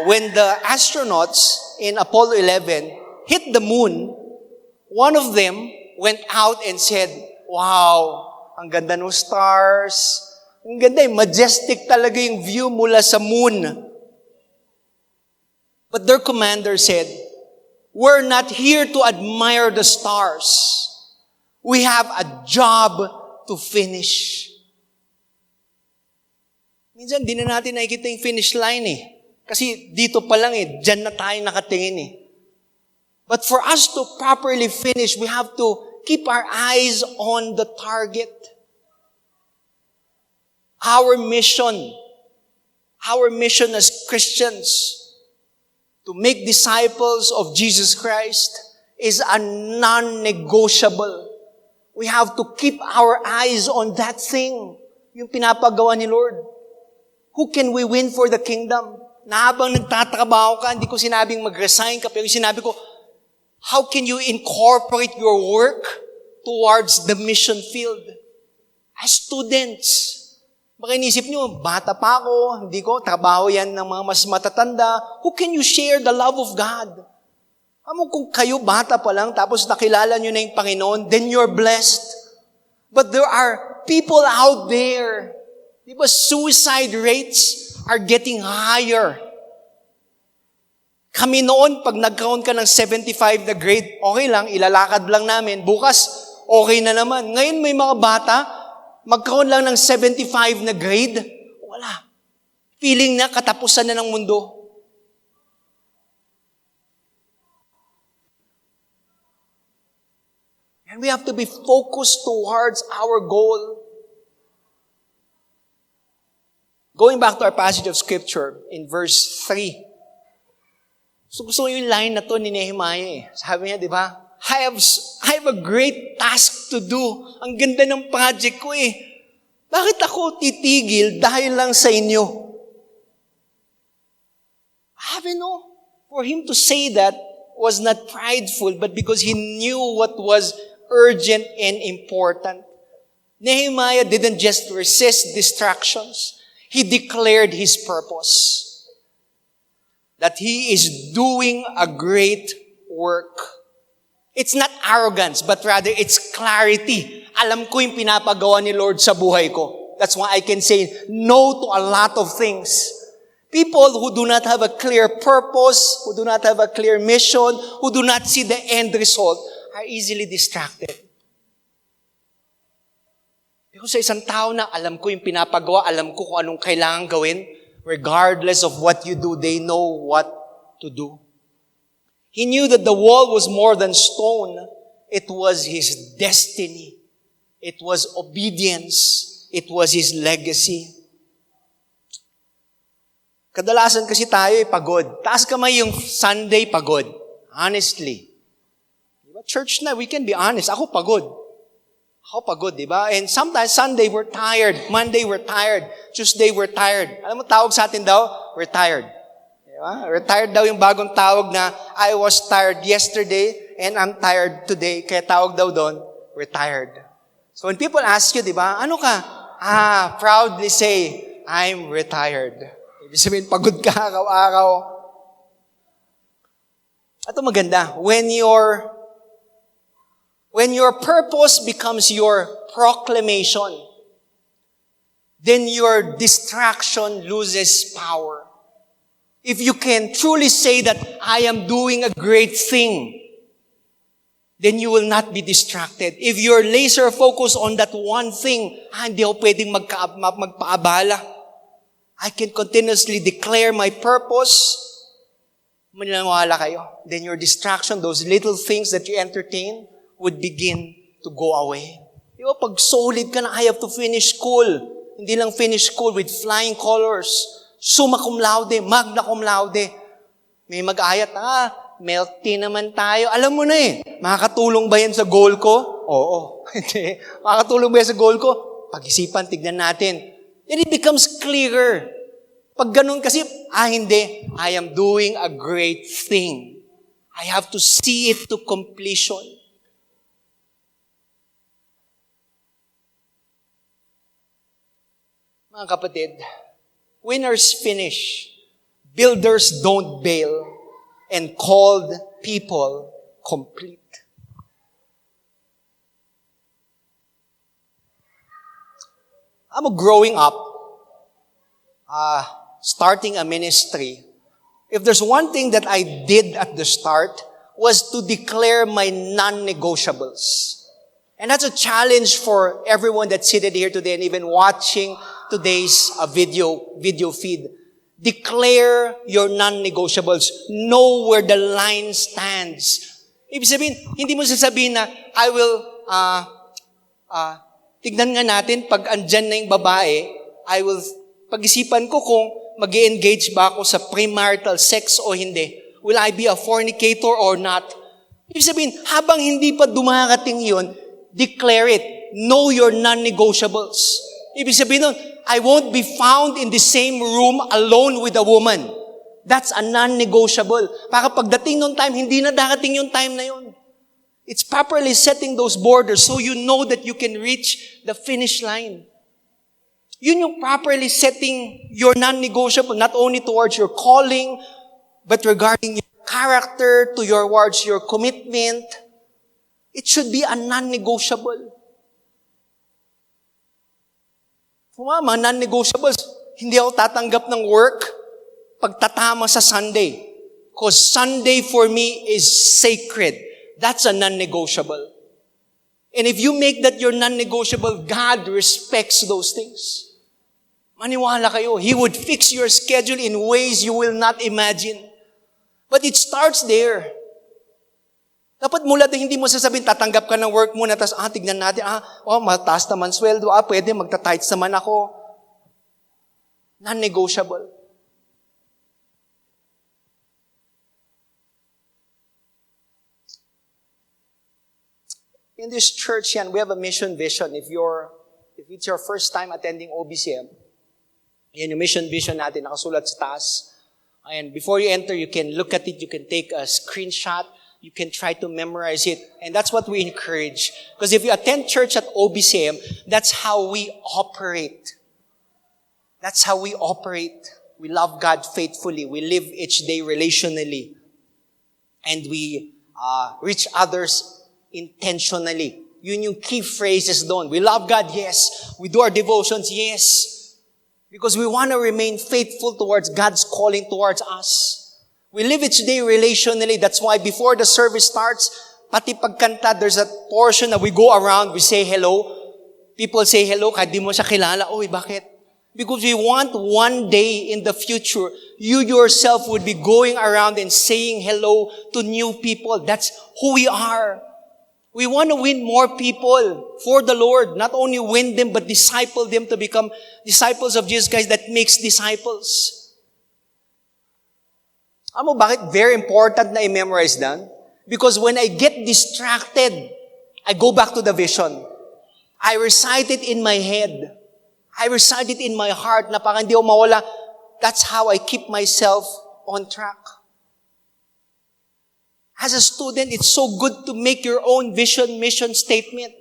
When the astronauts in Apollo 11 hit the moon, one of them went out and said, "Wow, ang ganda ng stars. Ang ganda, majestic talaga yung view mula sa moon." But their commander said, "We're not here to admire the stars. We have a job to finish." Minsan, di na natin nakikita yung finish line eh. Kasi dito pa lang eh, dyan na tayo nakatingin eh. But for us to properly finish, we have to keep our eyes on the target. Our mission as Christians, to make disciples of Jesus Christ is a non-negotiable. We have to keep our eyes on that thing, yung pinapagawa ni Lord. Who can we win for the kingdom? Na habang nagtatrabaho ka, hindi ko sinabing mag-resign ka, pero sinabi ko, how can you incorporate your work towards the mission field? As students, baka inisip nyo, bata pa ako, hindi ko, trabaho yan ng mga mas matatanda. Who can you share the love of God? Amo kung kayo bata pa lang, tapos nakilala nyo na yung Panginoon, then you're blessed. But there are people out there, di ba, suicide rates are getting higher. Kami noon, pag nagkaroon ka ng 75 na grade, okay lang, ilalakad lang namin. Bukas, okay na naman. Ngayon may mga bata, magkaroon lang ng 75 na grade, wala. Feeling na katapusan na ng mundo. And we have to be focused towards our goal. Going back to our passage of Scripture in verse 3. So gusto ko yung line na to ni Nehemiah eh. Sabi niya, di ba? I have a great task to do. Ang ganda ng project ko eh. Bakit ako titigil dahil lang sa inyo? I don't know. For him to say that was not prideful, but because he knew what was urgent and important. Nehemiah didn't just resist distractions. He declared his purpose. That he is doing a great work. It's not arrogance, but rather it's clarity. Alam ko yung pinapagawa ni Lord sa buhay ko. That's why I can say no to a lot of things. People who do not have a clear purpose, who do not have a clear mission, who do not see the end result, are easily distracted. Pero sa isang tao na alam ko yung pinapagawa, alam ko kung anong kailangan gawin, regardless of what you do, they know what to do. He knew that the wall was more than stone. It was his destiny. It was obedience. It was his legacy. Kadalasan kasi tayo ay pagod. Taas kamay yung Sunday pagod. Honestly. Diba? Church na, we can be honest. Ako pagod. Diba? And sometimes Sunday we're tired. Monday we're tired. Tuesday we're tired. Alam mo tawag sa atin daw? We're tired. Diba? Retired daw yung bagong tawag na I was tired yesterday and I'm tired today. Kaya tawag daw doon, retired. So when people ask you, diba, ano ka? Proudly say, I'm retired. Ibig sabihin, pagod ka araw-araw. Ito maganda. When your purpose becomes your proclamation, then your distraction loses power. If you can truly say that I am doing a great thing, then you will not be distracted. If you're laser focused on that one thing, hindi ako pwedeng magpaabala. I can continuously declare my purpose. Maniniwala kayo. Then your distraction, those little things that you entertain, would begin to go away. Di ba, pag solid ka na, I have to finish school. Hindi lang finish school with flying colors. Summa cum laude, magna cum laude. May mag-ayat, milk tea naman tayo. Alam mo na makakatulong ba yan sa goal ko? Oo. Hindi. Makakatulong ba yan sa goal ko? Pag-isipan, tignan natin. Then it becomes clearer. Pag ganun kasi, hindi. I am doing a great thing. I have to see it to completion. Mga kapatid, winners finish, builders don't bail, and called people complete. I'm growing up, starting a ministry. If there's one thing that I did at the start was to declare my non-negotiables. And that's a challenge for everyone that's seated here today and even watching today's video feed. Declare your non-negotiables. Know where the line stands. Ibig sabihin, hindi mo sasabihin na, I will, tignan nga natin, pag andyan na yung babae, pag-isipan ko kung mag-engage ba ako sa premarital sex o hindi. Will I be a fornicator or not? Ibig sabihin, habang hindi pa dumarating yun, declare it. Know your non-negotiables. Ibig sabihin nun, I won't be found in the same room alone with a woman. That's a non-negotiable. Para pagdating nung time, hindi na darating yung time na yun. It's properly setting those borders so you know that you can reach the finish line. Yun yung properly setting your non-negotiable, not only towards your calling, but regarding your character, towards your commitment. It should be a non-negotiable. Mga non-negotiables, hindi ako tatanggap ng work pagtatama sa Sunday. Because Sunday for me is sacred. That's a non-negotiable. And if you make that your non-negotiable, God respects those things. Maniwala kayo, He would fix your schedule in ways you will not imagine. But it starts there. Dapat mula din hindi mo sasabihin, tatanggap ka ng work muna, tapos, tignan natin, mataas naman sweldo, pwede, magta-tights naman ako. Non-negotiable. In this church we have a mission vision. If it's your first time attending OBCM, yan yung mission vision natin, nakasulat sa taas. And before you enter, you can look at it, you can take a screenshot, you can try to memorize it. And that's what we encourage. Because if you attend church at OBCM, that's how we operate. That's how we operate. We love God faithfully. We live each day relationally. And we reach others intentionally. Yun yung key phrases doon. We love God, yes. We do our devotions, yes. Because we want to remain faithful towards God's calling towards us. We live each day relationally. That's why before the service starts, pati pagkanta, there's a portion that we go around, we say hello. People say hello, kahit di mo siya kilala. Oy, bakit? Because we want one day in the future, you yourself would be going around and saying hello to new people. That's who we are. We want to win more people for the Lord. Not only win them, but disciple them to become disciples of Jesus Christ that makes disciples. Alam mo bakit very important na i-memorize dan? Because when I get distracted, I go back to the vision. I recite it in my head. I recite it in my heart na parang hindi ako mawala. That's how I keep myself on track. As a student, it's so good to make your own vision, mission statement.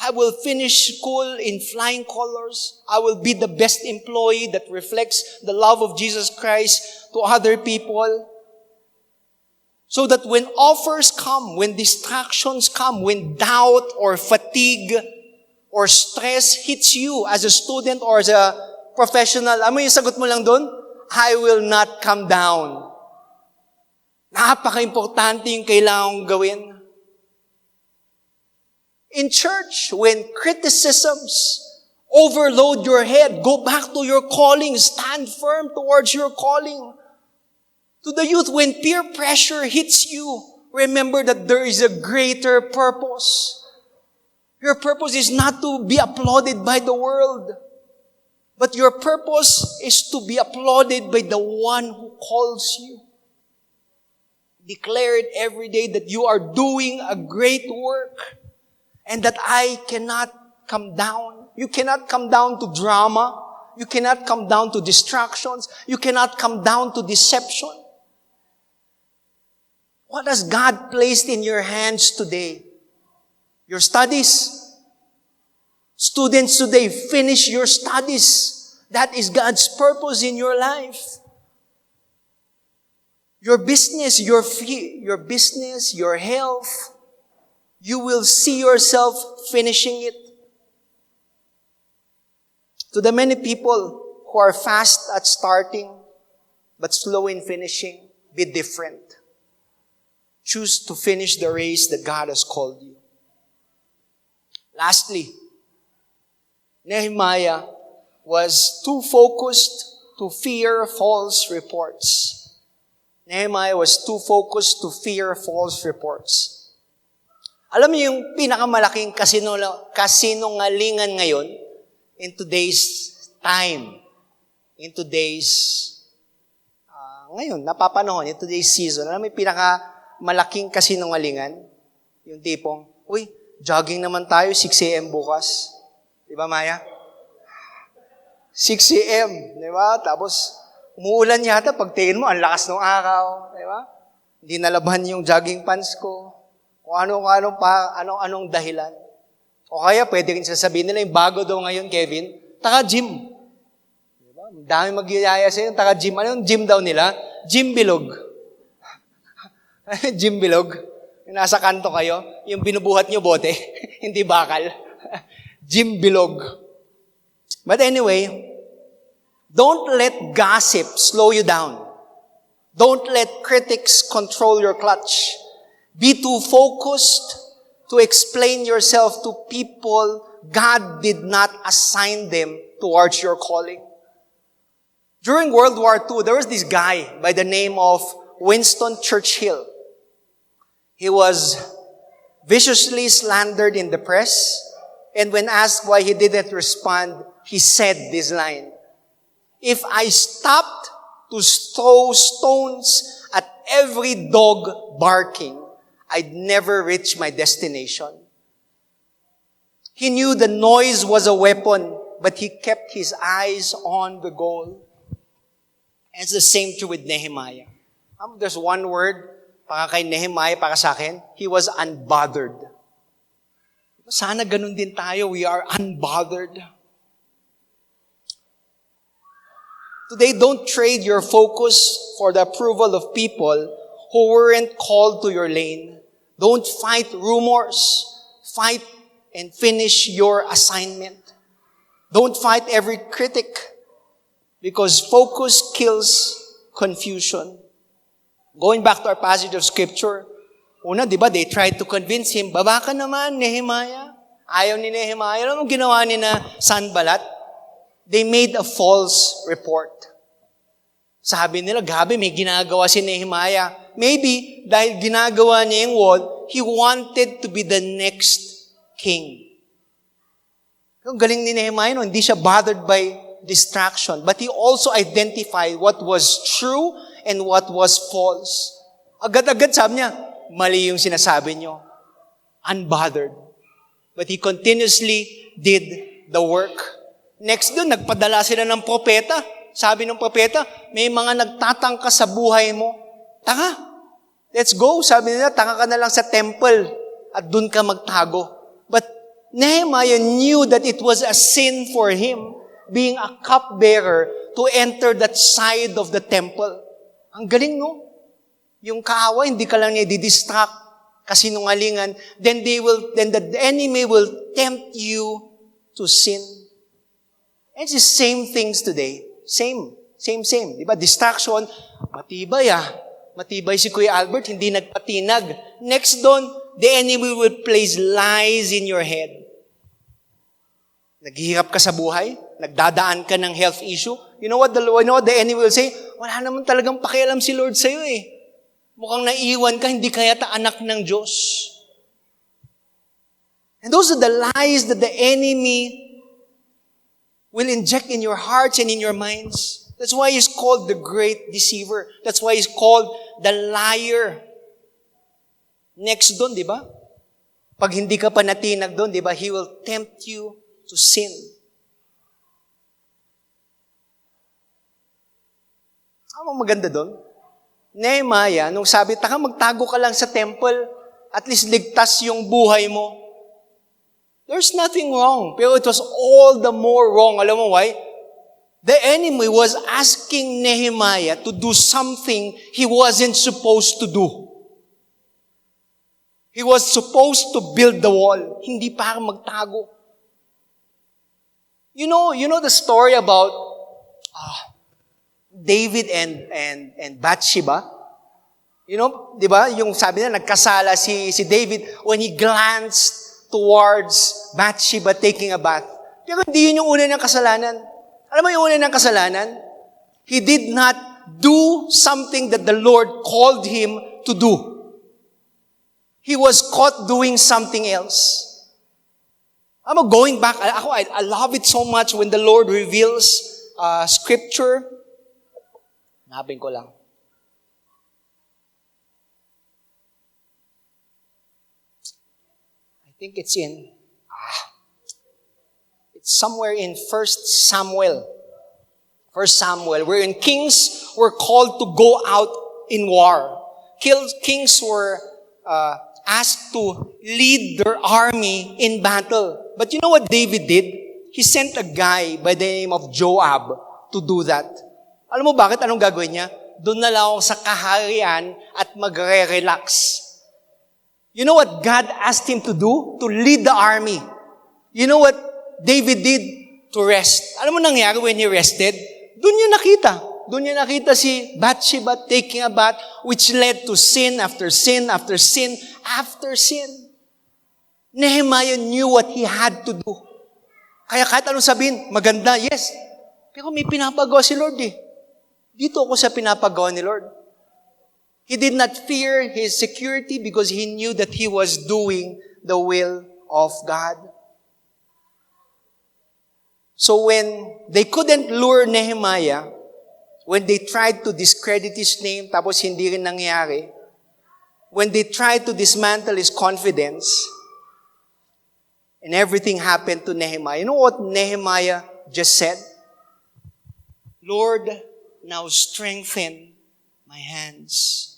I will finish school in flying colors. I will be the best employee that reflects the love of Jesus Christ to other people. So that when offers come, when distractions come, when doubt or fatigue or stress hits you as a student or as a professional, ano yung sagot mo lang doon? I will not come down. Napaka-importante yung kailangang gawin. In church, when criticisms overload your head, go back to your calling. Stand firm towards your calling. To the youth, when peer pressure hits you, remember that there is a greater purpose. Your purpose is not to be applauded by the world, but your purpose is to be applauded by the one who calls you. Declare it every day that you are doing a great work and that I cannot come down. You cannot come down to drama. You cannot come down to distractions. You cannot come down to deception. What has God placed in your hands today? Your studies. Students today, finish your studies. That is God's purpose in your life. Your business, your health, you will see yourself finishing it. To the many people who are fast at starting, but slow in finishing, be different. Choose to finish the race that God has called you. Lastly, Nehemiah was too focused to fear false reports. Nehemiah was too focused to fear false reports. Alam niyo yung pinakamalaking kasinungalingan ngayon in today's time, in today's, ngayon, napapanahon, in today's season. Alam mo yung pinakamalaking kasinungalingan? Yung tipong, uy, jogging naman tayo, 6 a.m. bukas. Di ba, Maya? 6 a.m., di ba? Tapos, umuulan yata, pagtingin mo, ang lakas ng araw, di ba? Hindi nalaban yung jogging pants ko. Kung anong dahilan. O kaya, pwede rin sasabihin nila, yung bago daw ngayon, Kevin, taka-gym. Di ba? Dami magyayaya sa'yo, taka-gym. Ano yung gym daw nila? Gym bilog. Gym bilog. Yung nasa kanto kayo, yung binubuhat nyo bote, hindi bakal. Gym bilog. But anyway, don't let gossip slow you down. Don't let critics control your clutch. Be too focused to explain yourself to people God did not assign them towards your calling. During World War II, there was this guy by the name of Winston Churchill. He was viciously slandered in the press, and when asked why he didn't respond, he said this line, "If I stopped to throw stones at every dog barking, I'd never reach my destination." He knew the noise was a weapon, but he kept his eyes on the goal. And it's the same true with Nehemiah. There's one word para kay Nehemiah, para sa akin, he was unbothered. Sana ganun din tayo, we are unbothered. Today, don't trade your focus for the approval of people who weren't called to your lane. Don't fight rumors. Fight and finish your assignment. Don't fight every critic because focus kills confusion. Going back to our passage of scripture, una, di ba, they tried to convince him, baba ka naman, Nehemiah. Ayaw ni Nehemiah. Alam mo ginawa ni na Sanballat? They made a false report. Sabi nila, gabi, may ginagawa si Nehemiah. Maybe, dahil ginagawa niya yung wall, he wanted to be the next king. Ang galing ni Nehemiah, no? Hindi siya bothered by distraction. But he also identified what was true and what was false. Agad-agad sabi niya, mali yung sinasabi niyo. Unbothered. But he continuously did the work. Next doon, nagpadala sila ng propeta. Sabi ng propeta, may mga nagtatangka sa buhay mo. Tanga, let's go. Sabi nila, tanga ka na lang sa temple at doon ka magtago. But Nehemiah knew that it was a sin for him, being a cupbearer, to enter that side of the temple. Ang galing, no? Yung kaaway, hindi ka lang niya didistract, kasinungalingan, then the enemy will tempt you to sin. And it's the same things today. Same. Diba? Distraction, matibay Matibay si Kuya Albert, hindi nagpatinag. Next doon, the enemy will place lies in your head. Naghihirap ka sa buhay, nagdadaan ka ng health issue. You know what the enemy will say? Wala naman talagang pakialam si Lord sa'yo eh. Mukhang naiwan ka, hindi kaya ta anak ng Diyos. And those are the lies that the enemy will inject in your hearts and in your minds. That's why he's called the great deceiver. That's why he's called the liar. Next doon, di ba? Pag hindi ka pa natinag doon, di ba? He will tempt you to sin. Ano maganda doon? Nehemiah, nung sabi, taka magtago ka lang sa temple, at least ligtas yung buhay mo. There's nothing wrong. Pero it was all the more wrong. Alam mo why? The enemy was asking Nehemiah to do something he wasn't supposed to do. He was supposed to build the wall, hindi para magtago. You know the story about David and Bathsheba? You know, di ba? Yung sabi na, nagkasala si David when he glanced towards Bathsheba taking a bath. Pero hindi yun yung una ng kasalanan. Alam mo yung una ng kasalanan? He did not do something that the Lord called him to do. He was caught doing something else. I'm going back. I love it so much when the Lord reveals scripture. Hanapin ko lang. I think it's somewhere in 1 Samuel. 1 Samuel, wherein kings were called to go out in war. Kings were asked to lead their army in battle. But you know what David did? He sent a guy by the name of Joab to do that. Alam mo bakit? Anong gagawin niya? Doon na lang ako sa kaharian at magre-relax. You know what God asked him to do? To lead the army. You know what David did? To rest. Alam mo nangyari when he rested? Doon niya nakita. Doon niya nakita si Bathsheba taking a bath, which led to sin after sin after sin after sin. Nehemiah knew what he had to do. Kaya kahit anong sabihin, maganda, yes. Pero may pinapagawa si Lord eh. Dito ako sa pinapagawa ni Lord. He did not fear his security because he knew that he was doing the will of God. So when they couldn't lure Nehemiah, when they tried to discredit his name, tapos hindi rin nangyari, when they tried to dismantle his confidence, and everything happened to Nehemiah, you know what Nehemiah just said? Lord, now strengthen my hands.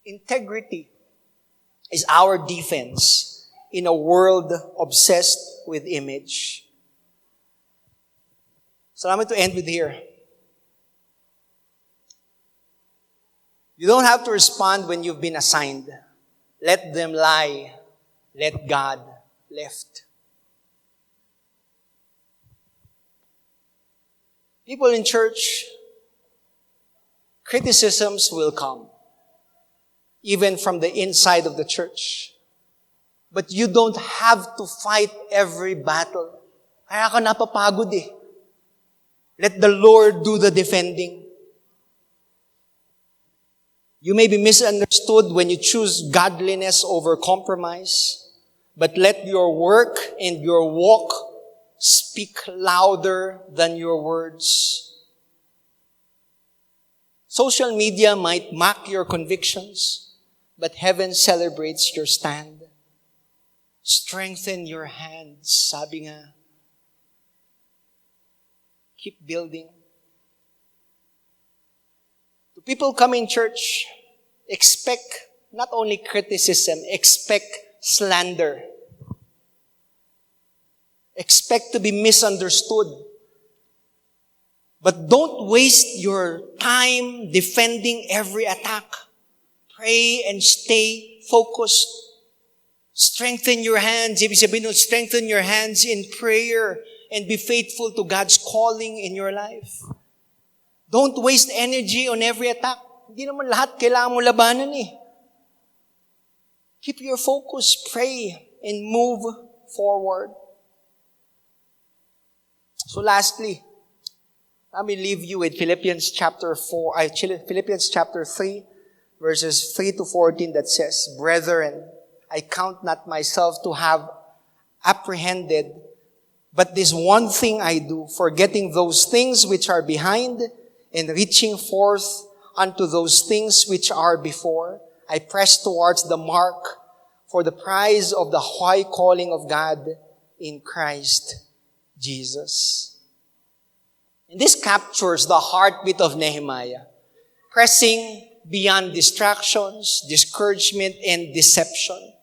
Integrity is our defense in a world obsessed with image. So allow me to end with here. You don't have to respond when you've been assigned. Let them lie. Let God lift. People in church, criticisms will come, even from the inside of the church. But you don't have to fight every battle. Kaya ka napapagod eh. Let the Lord do the defending. You may be misunderstood when you choose godliness over compromise, but let your work and your walk speak louder than your words. Social media might mock your convictions, but heaven celebrates your stand. Strengthen your hands, sabi nga. Keep building. To people coming church, expect not only criticism, expect slander. Expect to be misunderstood. But don't waste your time defending every attack. Pray and stay focused. Strengthen your hands. Ibig sabihin nun, strengthen your hands in prayer and be faithful to God's calling in your life. Don't waste energy on every attack. Hindi naman lahat kailangan mo labanan eh. Keep your focus, pray, and move forward. So lastly, let me leave you with Philippians chapter 3, verses 3 to 14 that says, Brethren, I count not myself to have apprehended, but this one thing I do, forgetting those things which are behind and reaching forth unto those things which are before, I press towards the mark for the prize of the high calling of God in Christ Jesus. And this captures the heartbeat of Nehemiah, pressing beyond distractions, discouragement, and deception.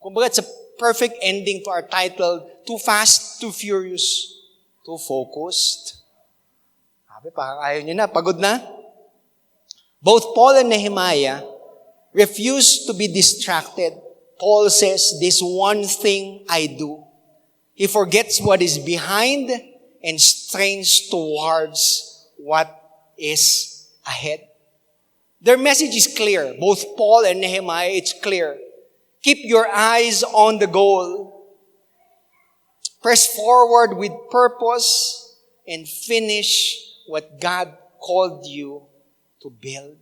Kumbaga, it's a perfect ending to our title, Too Fast, Too Furious, Too Focused. Sabi, parang ayaw niyo na, pagod na. Both Paul and Nehemiah refused to be distracted. Paul says, this one thing I do. He forgets what is behind and strains towards what is ahead. Their message is clear. Both Paul and Nehemiah, it's clear. Keep your eyes on the goal. Press forward with purpose and finish what God called you to build.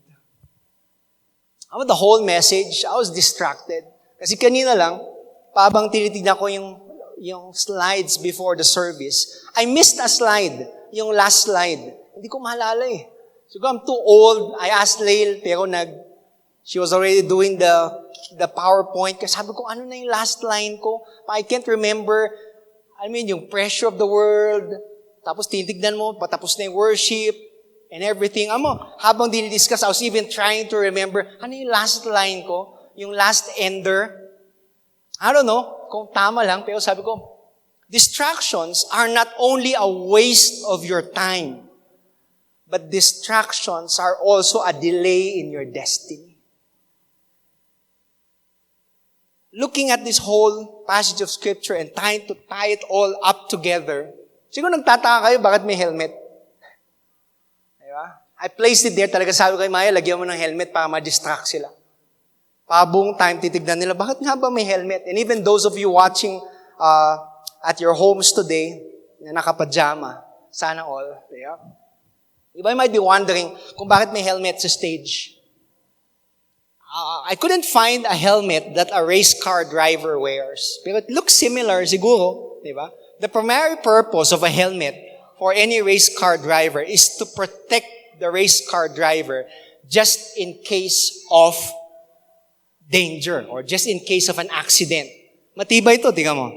About the whole message, I was distracted. Kasi kanina lang, habang tinitignan ko yung slides before the service, I missed a slide, yung last slide. Hindi ko maalala eh. So I'm too old. I asked Lael, pero she was already doing the PowerPoint. Kasi sabi ko, ano na yung last line ko? I can't remember. I mean, yung pressure of the world. Tapos tinitignan mo, patapos na yung worship and everything. Habang dinidiscuss, I was even trying to remember, ano yung last line ko? Yung last ender. I don't know kung tama lang, pero sabi ko, distractions are not only a waste of your time, but distractions are also a delay in your destiny. Looking at this whole passage of Scripture and trying to tie it all up together, siguro nagtataka kayo, bakit may helmet? Diba? I placed it there, talaga sabi ko kay Maya, lagyan mo ng helmet para ma-distract sila. Pabong time, titignan nila, bakit nga ba may helmet? And even those of you watching at your homes today, na nakapajama, sana all, yeah? Iba might be wondering kung bakit may helmet sa stage. I couldn't find a helmet that a race car driver wears. Pero it looks similar siguro, di ba? The primary purpose of a helmet for any race car driver is to protect the race car driver just in case of danger or just in case of an accident. Matibay ito, tingnan mo.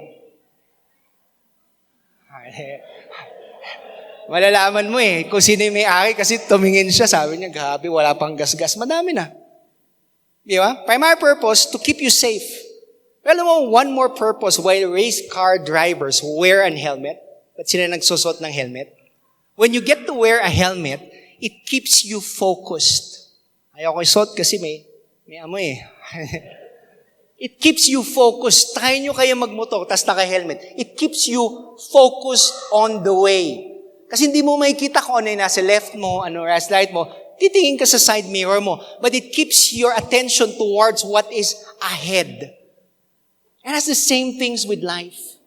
Malalaman mo eh, kung sino yung may-ari kasi tumingin siya, sabi niya, grabe, wala pang gas-gas. Madami na. Di ba? Primary purpose, to keep you safe. Pero alam mo, one more purpose why race car drivers wear a helmet, at sila nagsusot ng helmet. When you get to wear a helmet, it keeps you focused. Ayaw ko isuot kasi may amoy eh. It keeps you focused. Try nyo kaya magmotor, tas naka-helmet. It keeps you focused on the way. Kasi hindi mo makikita kung ano yung nasa left mo, ano nasa right mo. Titingin ka sa side mirror mo. But it keeps your attention towards what is ahead. And that's the same things with life.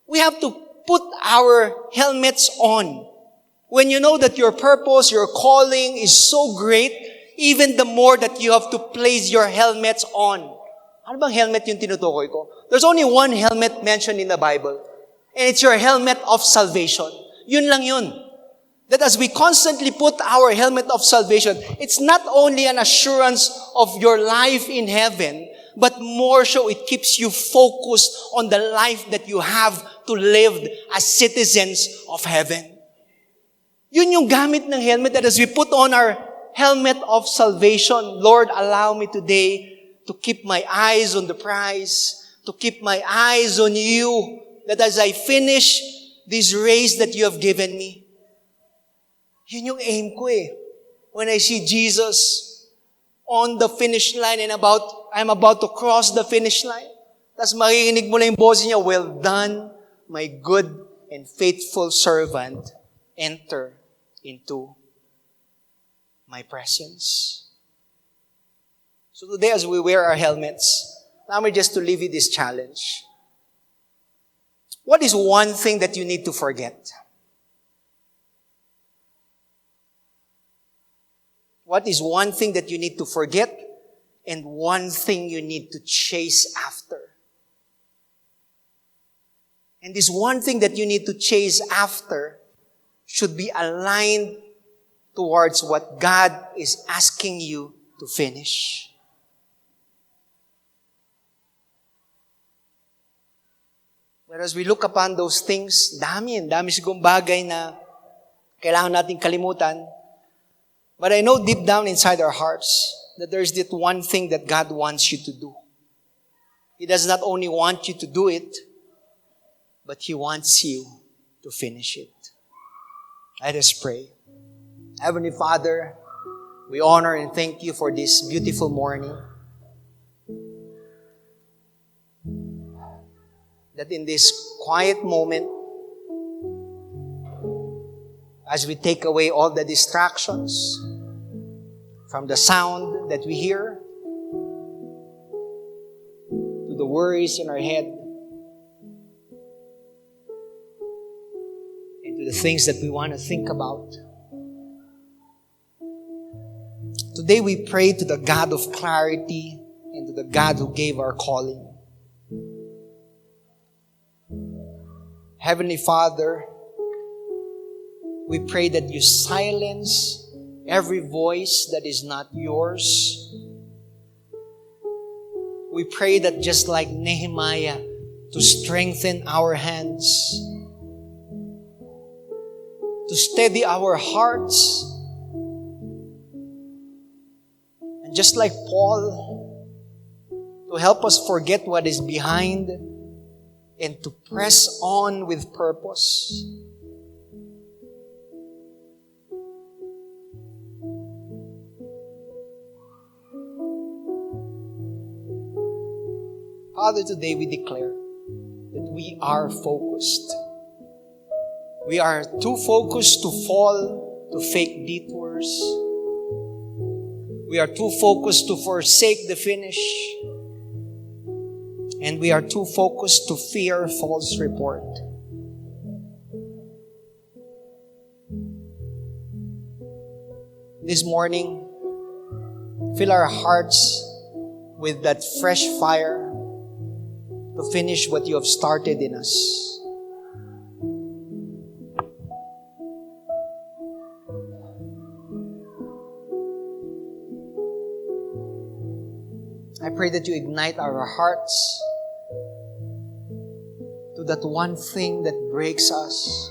We have to put our helmets on. When you know that your purpose, your calling is so great, even the more that you have to place your helmets on. Ano bang helmet yung tinutukoy ko? There's only one helmet mentioned in the Bible. And it's your helmet of salvation. Yun lang yun. That as we constantly put our helmet of salvation, it's not only an assurance of your life in heaven, but more so it keeps you focused on the life that you have to live as citizens of heaven. Yun yung gamit ng helmet, that as we put on our helmet of salvation, Lord, allow me today to keep my eyes on the prize, to keep my eyes on you, that as I finish this race that you have given me. Yun yung aim ko eh. When I see Jesus on the finish line and I'm about to cross the finish line, tas marinig mo na yung boses niya, well done, my good and faithful servant, enter into my presence. So today as we wear our helmets, allow me just to leave you this challenge. What is one thing that you need to forget? What is one thing that you need to forget and one thing you need to chase after? And this one thing that you need to chase after should be aligned towards what God is asking you to finish. But as we look upon those things, dami sigurong bagay na kailangan nating kalimutan. But I know deep down inside our hearts that there's this one thing that God wants you to do. He does not only want you to do it, but He wants you to finish it. Let us pray. Heavenly Father, we honor and thank you for this beautiful morning. That in this quiet moment, as we take away all the distractions from the sound that we hear to the worries in our head and to the things that we want to think about. Today we pray to the God of clarity and to the God who gave our calling. Heavenly Father, we pray that you silence every voice that is not yours. We pray that just like Nehemiah, to strengthen our hands, to steady our hearts, and just like Paul, to help us forget what is behind and to press on with purpose. Father, today we declare that we are focused. We are too focused to fall to fake detours. We are too focused to forsake the finish. And we are too focused to fear false report. This morning, fill our hearts with that fresh fire to finish what you have started in us. I pray that you ignite our hearts to that one thing that breaks us.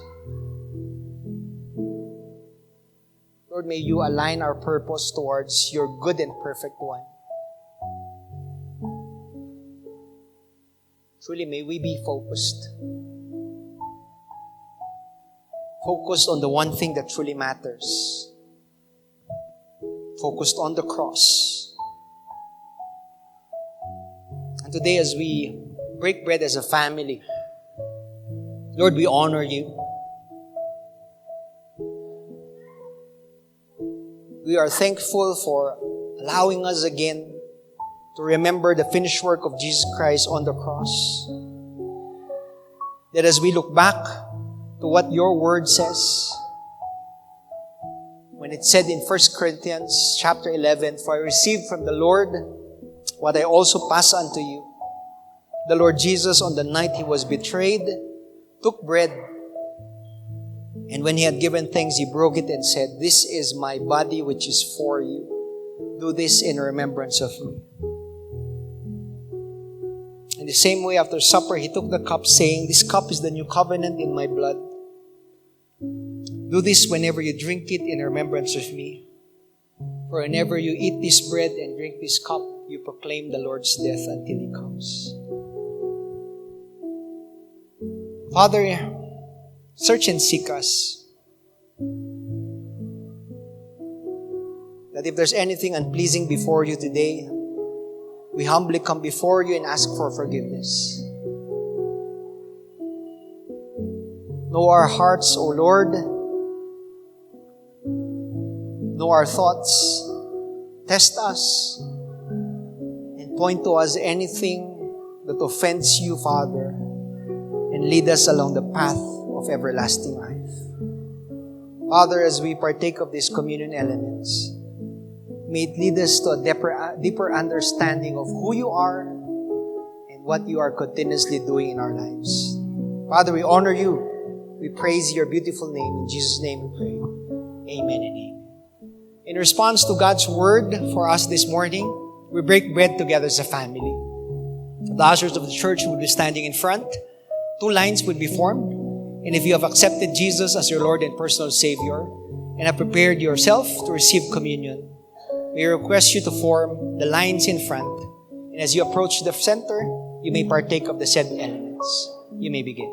Lord, may you align our purpose towards your good and perfect one. Truly, may we be focused. focused on the one thing that truly matters, focused on the cross. And today, as we break bread as a family, Lord, we honor you. We are thankful for allowing us again to remember the finished work of Jesus Christ on the cross. That as we look back to what your word says, when it said in 1 Corinthians chapter 11, "For I received from the Lord what I also pass unto you. The Lord Jesus, on the night he was betrayed, took bread, and when he had given thanks, he broke it and said, 'This is my body which is for you. Do this in remembrance of me.' In the same way, after supper, he took the cup, saying, 'This cup is the new covenant in my blood. Do this whenever you drink it in remembrance of me. For whenever you eat this bread and drink this cup, you proclaim the Lord's death until he comes.'" Father, search and seek us. That if there's anything unpleasing before you today, we humbly come before you and ask for forgiveness. Know our hearts, O Lord. Know our thoughts. Test us. And point to us anything that offends you, Father, and lead us along the path of everlasting life. Father, as we partake of these communion elements, may it lead us to a deeper understanding of who you are and what you are continuously doing in our lives. Father, we honor you. We praise your beautiful name. In Jesus' name we pray. Amen and amen. In response to God's word for us this morning, we break bread together as a family. The ushers of the church will be standing in front. 2 lines would be formed. And if you have accepted Jesus as your Lord and personal Savior and have prepared yourself to receive communion, we request you to form the lines in front. And as you approach the center, you may partake of the said elements. You may begin.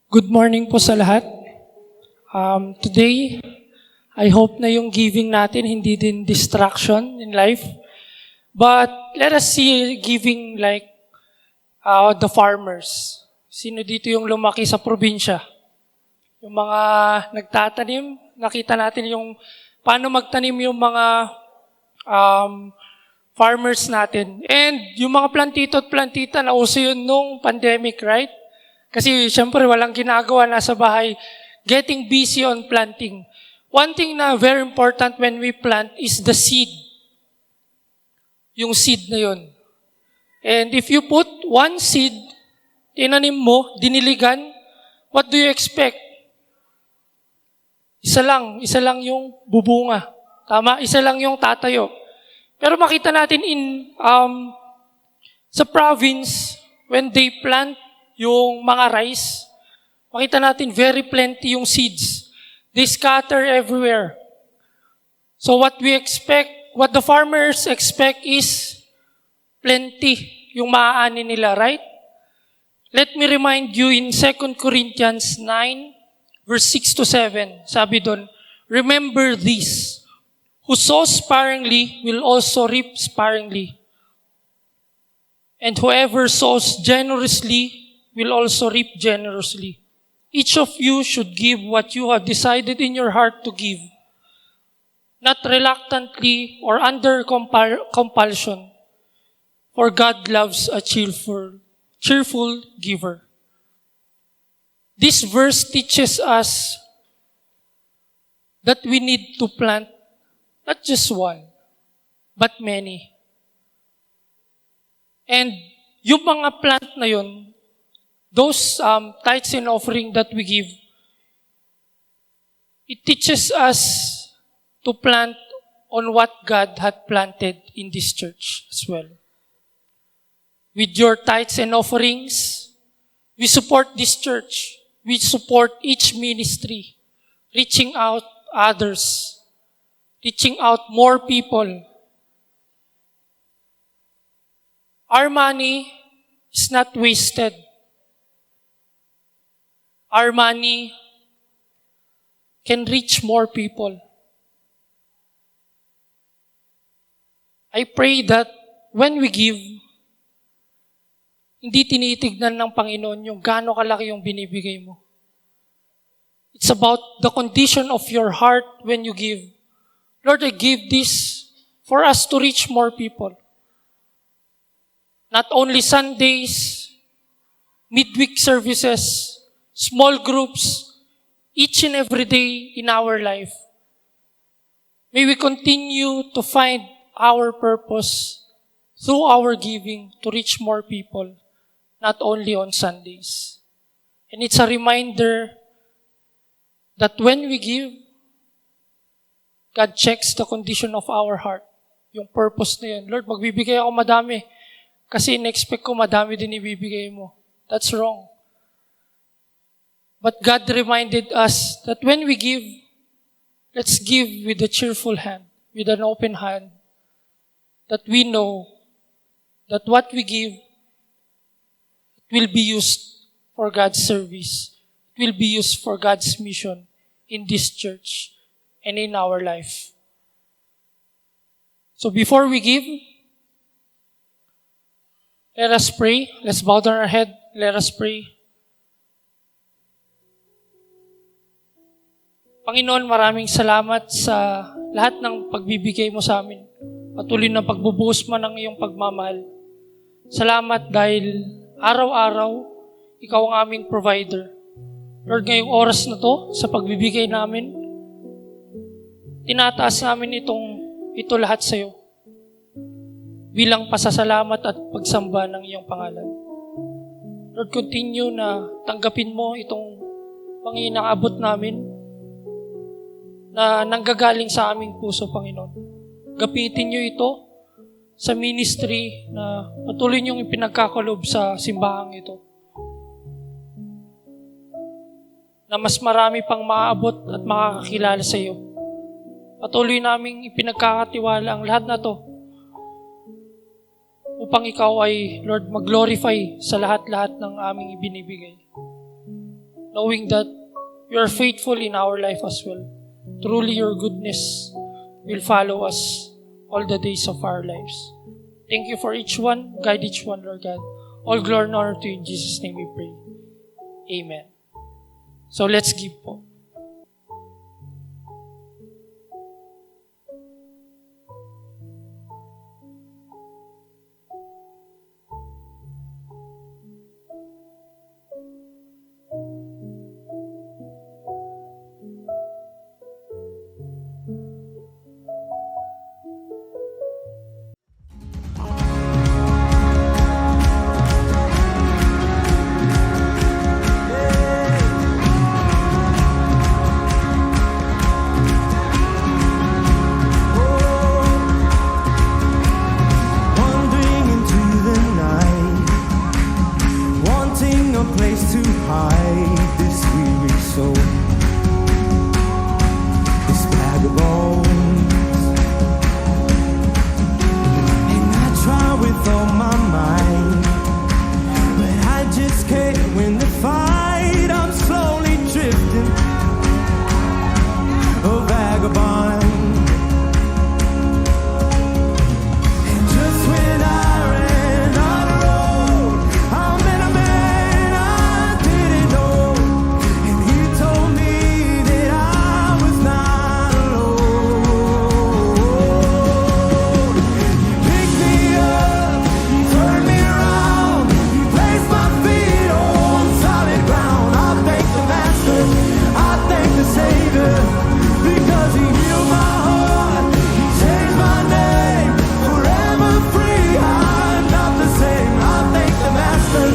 Good morning po sa lahat. Today, I hope na yung giving natin hindi din distraction in life. But let us see giving like the farmers. Sino dito yung lumaki sa probinsya? Yung mga nagtatanim, nakita natin yung paano magtanim yung mga farmers natin. And yung mga plantito at plantita, nauso yun nung pandemic, right? Kasi syempre walang ginagawa, nasa bahay, getting busy on planting. One thing na very important when we plant is the seed. Yung seed na yun. And if you put one seed, tinanim mo, diniligan, what do you expect? Isa lang yung bubunga. Tama? Isa lang yung tatayo. Pero makita natin sa province, when they plant yung mga rice, makita natin very plenty yung seeds. They scatter everywhere. So what the farmers expect is plenty yung maaani nila, right? Let me remind you in 2 Corinthians 9, verse 6 to 7, sabi doon, remember this, who sows sparingly will also reap sparingly. And whoever sows generously will also reap generously. Each of you should give what you have decided in your heart to give, not reluctantly or under compulsion, for God loves a cheerful giver. This verse teaches us that we need to plant not just one, but many. And yung mga plant na yun, those tithes and offering that we give, it teaches us to plant on what God had planted in this church as well. With your tithes and offerings, we support this church. We support each ministry, reaching out others, reaching out more people. Our money is not wasted. Our money can reach more people. I pray that when we give, hindi tinitignan ng Panginoon yung gaano kalaki yung binibigay mo. It's about the condition of your heart when you give. Lord, I give this for us to reach more people. Not only Sundays, midweek services, small groups, each and every day in our life. May we continue to find our purpose through our giving to reach more people, not only on Sundays. And it's a reminder that when we give, God checks the condition of our heart. Yung purpose na yun. Lord, magbibigay ako madami kasi in-expect ko madami din ibibigay mo. That's wrong. But God reminded us that when we give, let's give with a cheerful hand, with an open hand, that we know that what we give will be used for God's service. It will be used for God's mission in this church and in our life. So before we give, let us pray. Let's bow down our head. Let us pray. Panginoon, maraming salamat sa lahat ng pagbibigay mo sa amin. Patuloy na pagbubuhos mo ng iyong pagmamahal. Salamat dahil araw-araw, ikaw ang aming provider. Lord, ngayong oras na to, sa pagbibigay namin, tinataas namin ito lahat sa iyo. Bilang pasasalamat at pagsamba ng iyong pangalan. Lord, continue na tanggapin mo itong panginaabot namin na nanggagaling sa aming puso, Panginoon. Gapitin niyo ito sa ministry na patuloy niyong ipinagkakalob sa simbahang ito. Na mas marami pang maaabot at makakakilala sa iyo. Patuloy naming ipinagkakatiwala ang lahat na to upang ikaw ay, Lord, mag-glorify sa lahat-lahat ng aming ibinibigay. knowing that you are faithful in our life as well. Truly, your goodness will follow us all the days of our lives. Thank you for each one. Guide each one, Lord God. All glory and honor to you. In Jesus' name we pray. Amen. So let's give po. Wandering into the night, wanting a place to hide this weary soul, this bag of bones. And I try with all my might, but I just can't win the fight. I'm slowly drifting, a vagabond. And just when I ran on the road, I met a man I didn't know, and he told me that I was not alone. He picked me up, he turned me around, he placed my feet on solid ground. I thank the Master, I thank the Savior, because he healed my heart, he changed my name, forever free. I'm not the same. I thank the Master,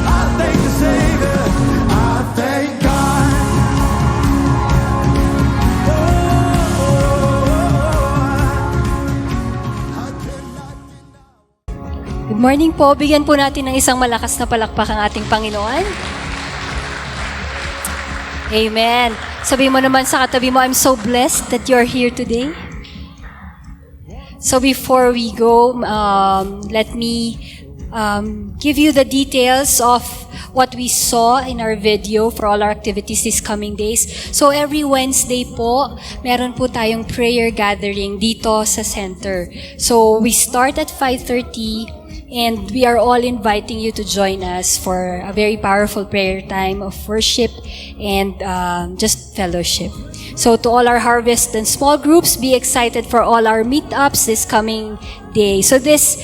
I thank the Savior, I thank God. Good morning po. Bigyan po natin ng isang malakas na palakpak ang ating Panginoon. Amen. Sabi mo naman sa katabi mo, I'm so blessed that you're here today. So before we go, let me give you the details of what we saw in our video for all our activities these coming days. So every Wednesday po, meron po tayong prayer gathering dito sa center. So we start at 5:30 and we are all inviting you to join us for a very powerful prayer time of worship and just fellowship. So to all our harvest and small groups, be excited for all our meetups this coming day. So this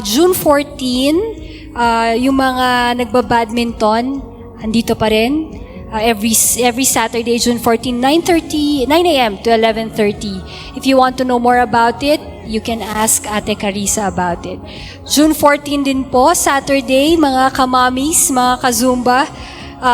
June 14, yung mga nagbabadminton, andito pa rin. Every Saturday, June 14, 9 a.m. to 11:30. If you want to know more about it, you can ask Ate Carissa about it. June 14 din po, Saturday, mga kamamis, mga kazumba,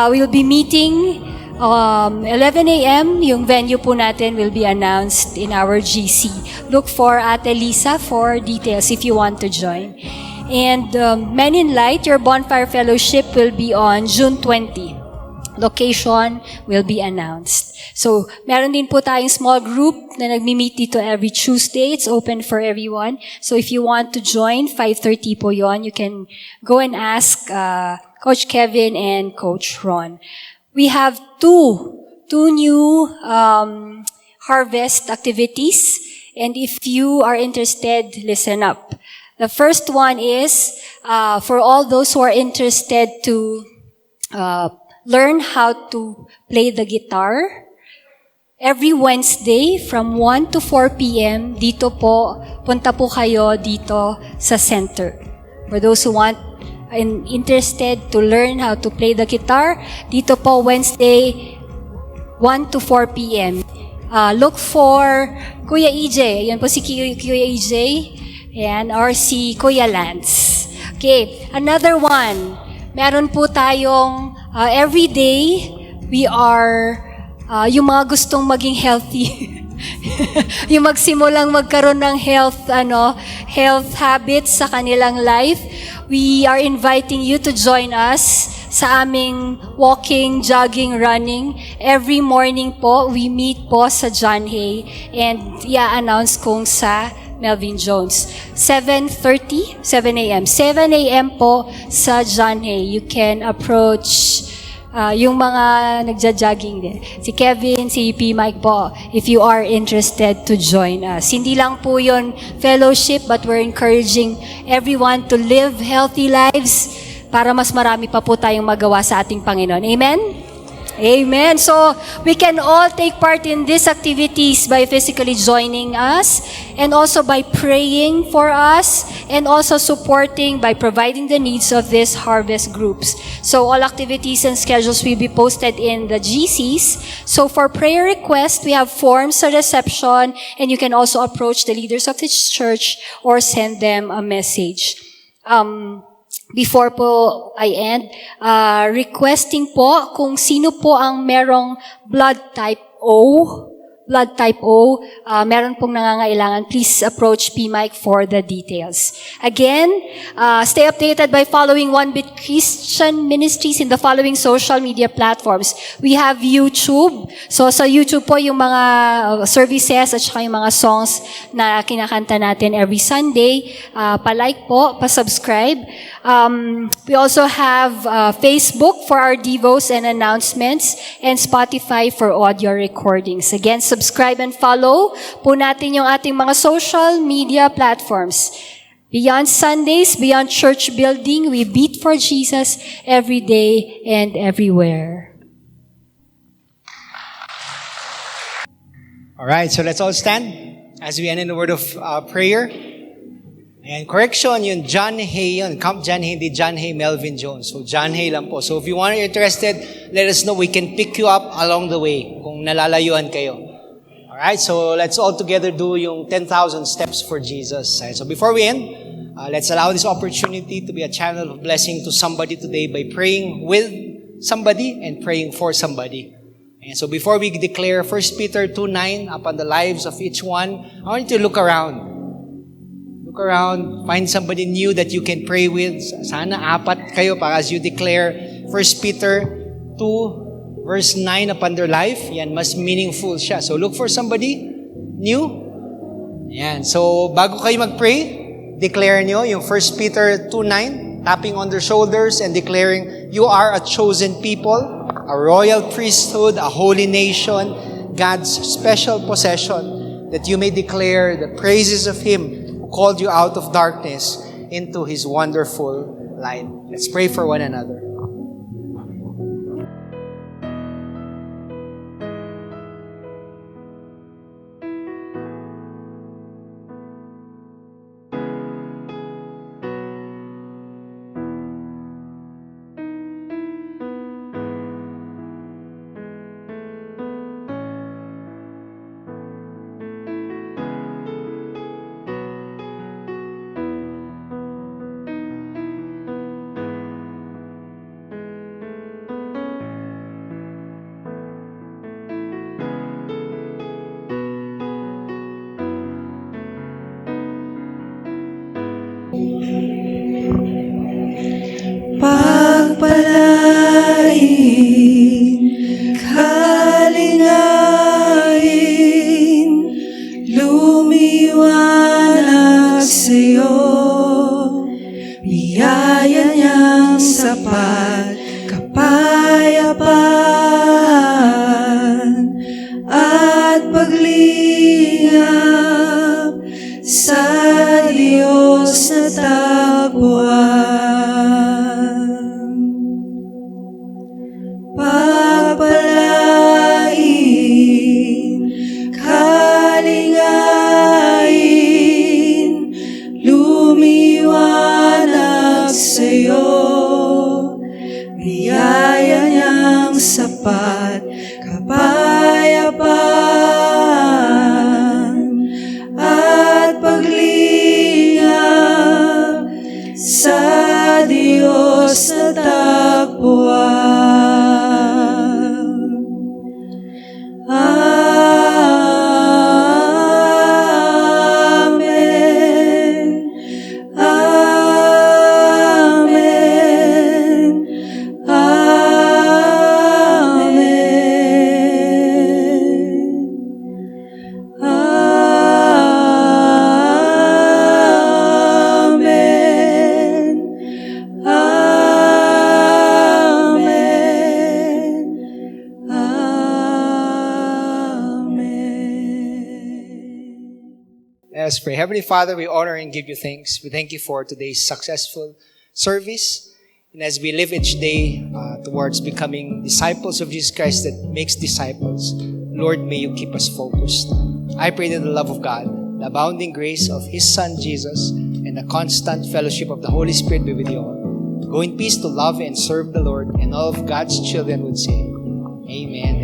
we'll be meeting 11 a.m. Yung venue po natin will be announced in our GC. Look for Ate Lisa for details if you want to join. And Men in Light, your bonfire fellowship will be on June 20. Location will be announced. So, meron din po tayong small group na nagmi-meet dito every Tuesday. It's open for everyone. So, if you want to join, 5:30 po yon. You can go and ask Coach Kevin and Coach Ron. We have two new harvest activities. And if you are interested, listen up. The first one is for all those who are interested to learn how to play the guitar. Every Wednesday from 1 to 4 p.m. dito po, punta po kayo dito sa center. For those who want and interested to learn how to play the guitar, dito po Wednesday 1 to 4 p.m. Look for Kuya EJ. Yan po si Kuya EJ. Yan, or si Kuya Lance. Okay, another one. Meron po tayong every day, we are, yung mga gustong maging healthy, yung magsimulang magkaroon ng health habits sa kanilang life, we are inviting you to join us sa aming walking, jogging, running. Every morning po, we meet po sa John Hay and i-announce kung sa Melvin Jones. 7 a.m. 7 a.m. po sa John Hay. You can approach yung mga nagja-jogging din. Si Kevin, si P. Mike po, if you are interested to join us. Hindi lang po yun fellowship, but we're encouraging everyone to live healthy lives para mas marami pa po tayong magawa sa ating Panginoon. Amen? Amen. So, we can all take part in these activities by physically joining us and also by praying for us and also supporting by providing the needs of these harvest groups. So, all activities and schedules will be posted in the GCs. So, for prayer requests, we have forms at reception and you can also approach the leaders of the church or send them a message. Before po I end, requesting po kung sino po ang merong blood type O, meron pong nangangailangan, please approach P. Mike for the details. Again, stay updated by following One Bit Christian Ministries in the following social media platforms. We have YouTube. So sa YouTube po yung mga services at saka yung mga songs na kinakanta natin every Sunday. Pa-like po, pa-subscribe. We also have Facebook for our devos and announcements and Spotify for audio recordings. Again, subscribe and follow po natin yung ating mga social media platforms. Beyond Sundays, beyond church building, we beat for Jesus every day and everywhere. All right, so let's all stand as we end in a word of prayer. And correction, yun, John Hay yun. Camp John Hay, hindi John Hay Melvin Jones. So, John Hay lang po. So, if you want to interested, let us know. We can pick you up along the way kung nalalayuan kayo. Alright, so let's all together do yung 10,000 steps for Jesus. So, before we end, let's allow this opportunity to be a channel of blessing to somebody today by praying with somebody and praying for somebody. And so, before we declare 1 Peter 2:9 upon the lives of each one, I want you to look around. Look around, find somebody new that you can pray with. Sana apat kayo para as you declare 1 Peter 2 verse 9 upon their life. Yan, mas meaningful siya. So look for somebody new. Yan. So bago kayo mag-pray, declare nyo yung 1 Peter 2:9, tapping on their shoulders and declaring, you are a chosen people, a royal priesthood, a holy nation, God's special possession, that you may declare the praises of Him called you out of darkness into His wonderful light. Let's pray for one another. Pagpalain, kalingain, lumiwanag sa'yo, biyaya niyang sapat, kapayapaan, at paglingap sa Diyos na tagpuan. Pagpalain, kalingain, lumiwanag sa'yo, biyaya niyang sapat, kapayapaan, at paglingap sa Diyos na tagpuan. Amen. Amen. Amen. Amen. Amen. Let us pray. Heavenly Father, we honor and give you thanks. We thank you for today's successful service. And as we live each day towards becoming disciples of Jesus Christ that makes disciples, Lord, may you keep us focused. I pray that the love of God, the abounding grace of His Son Jesus, and the constant fellowship of the Holy Spirit be with you all. Go in peace to love and serve the Lord, and all of God's children would say, Amen.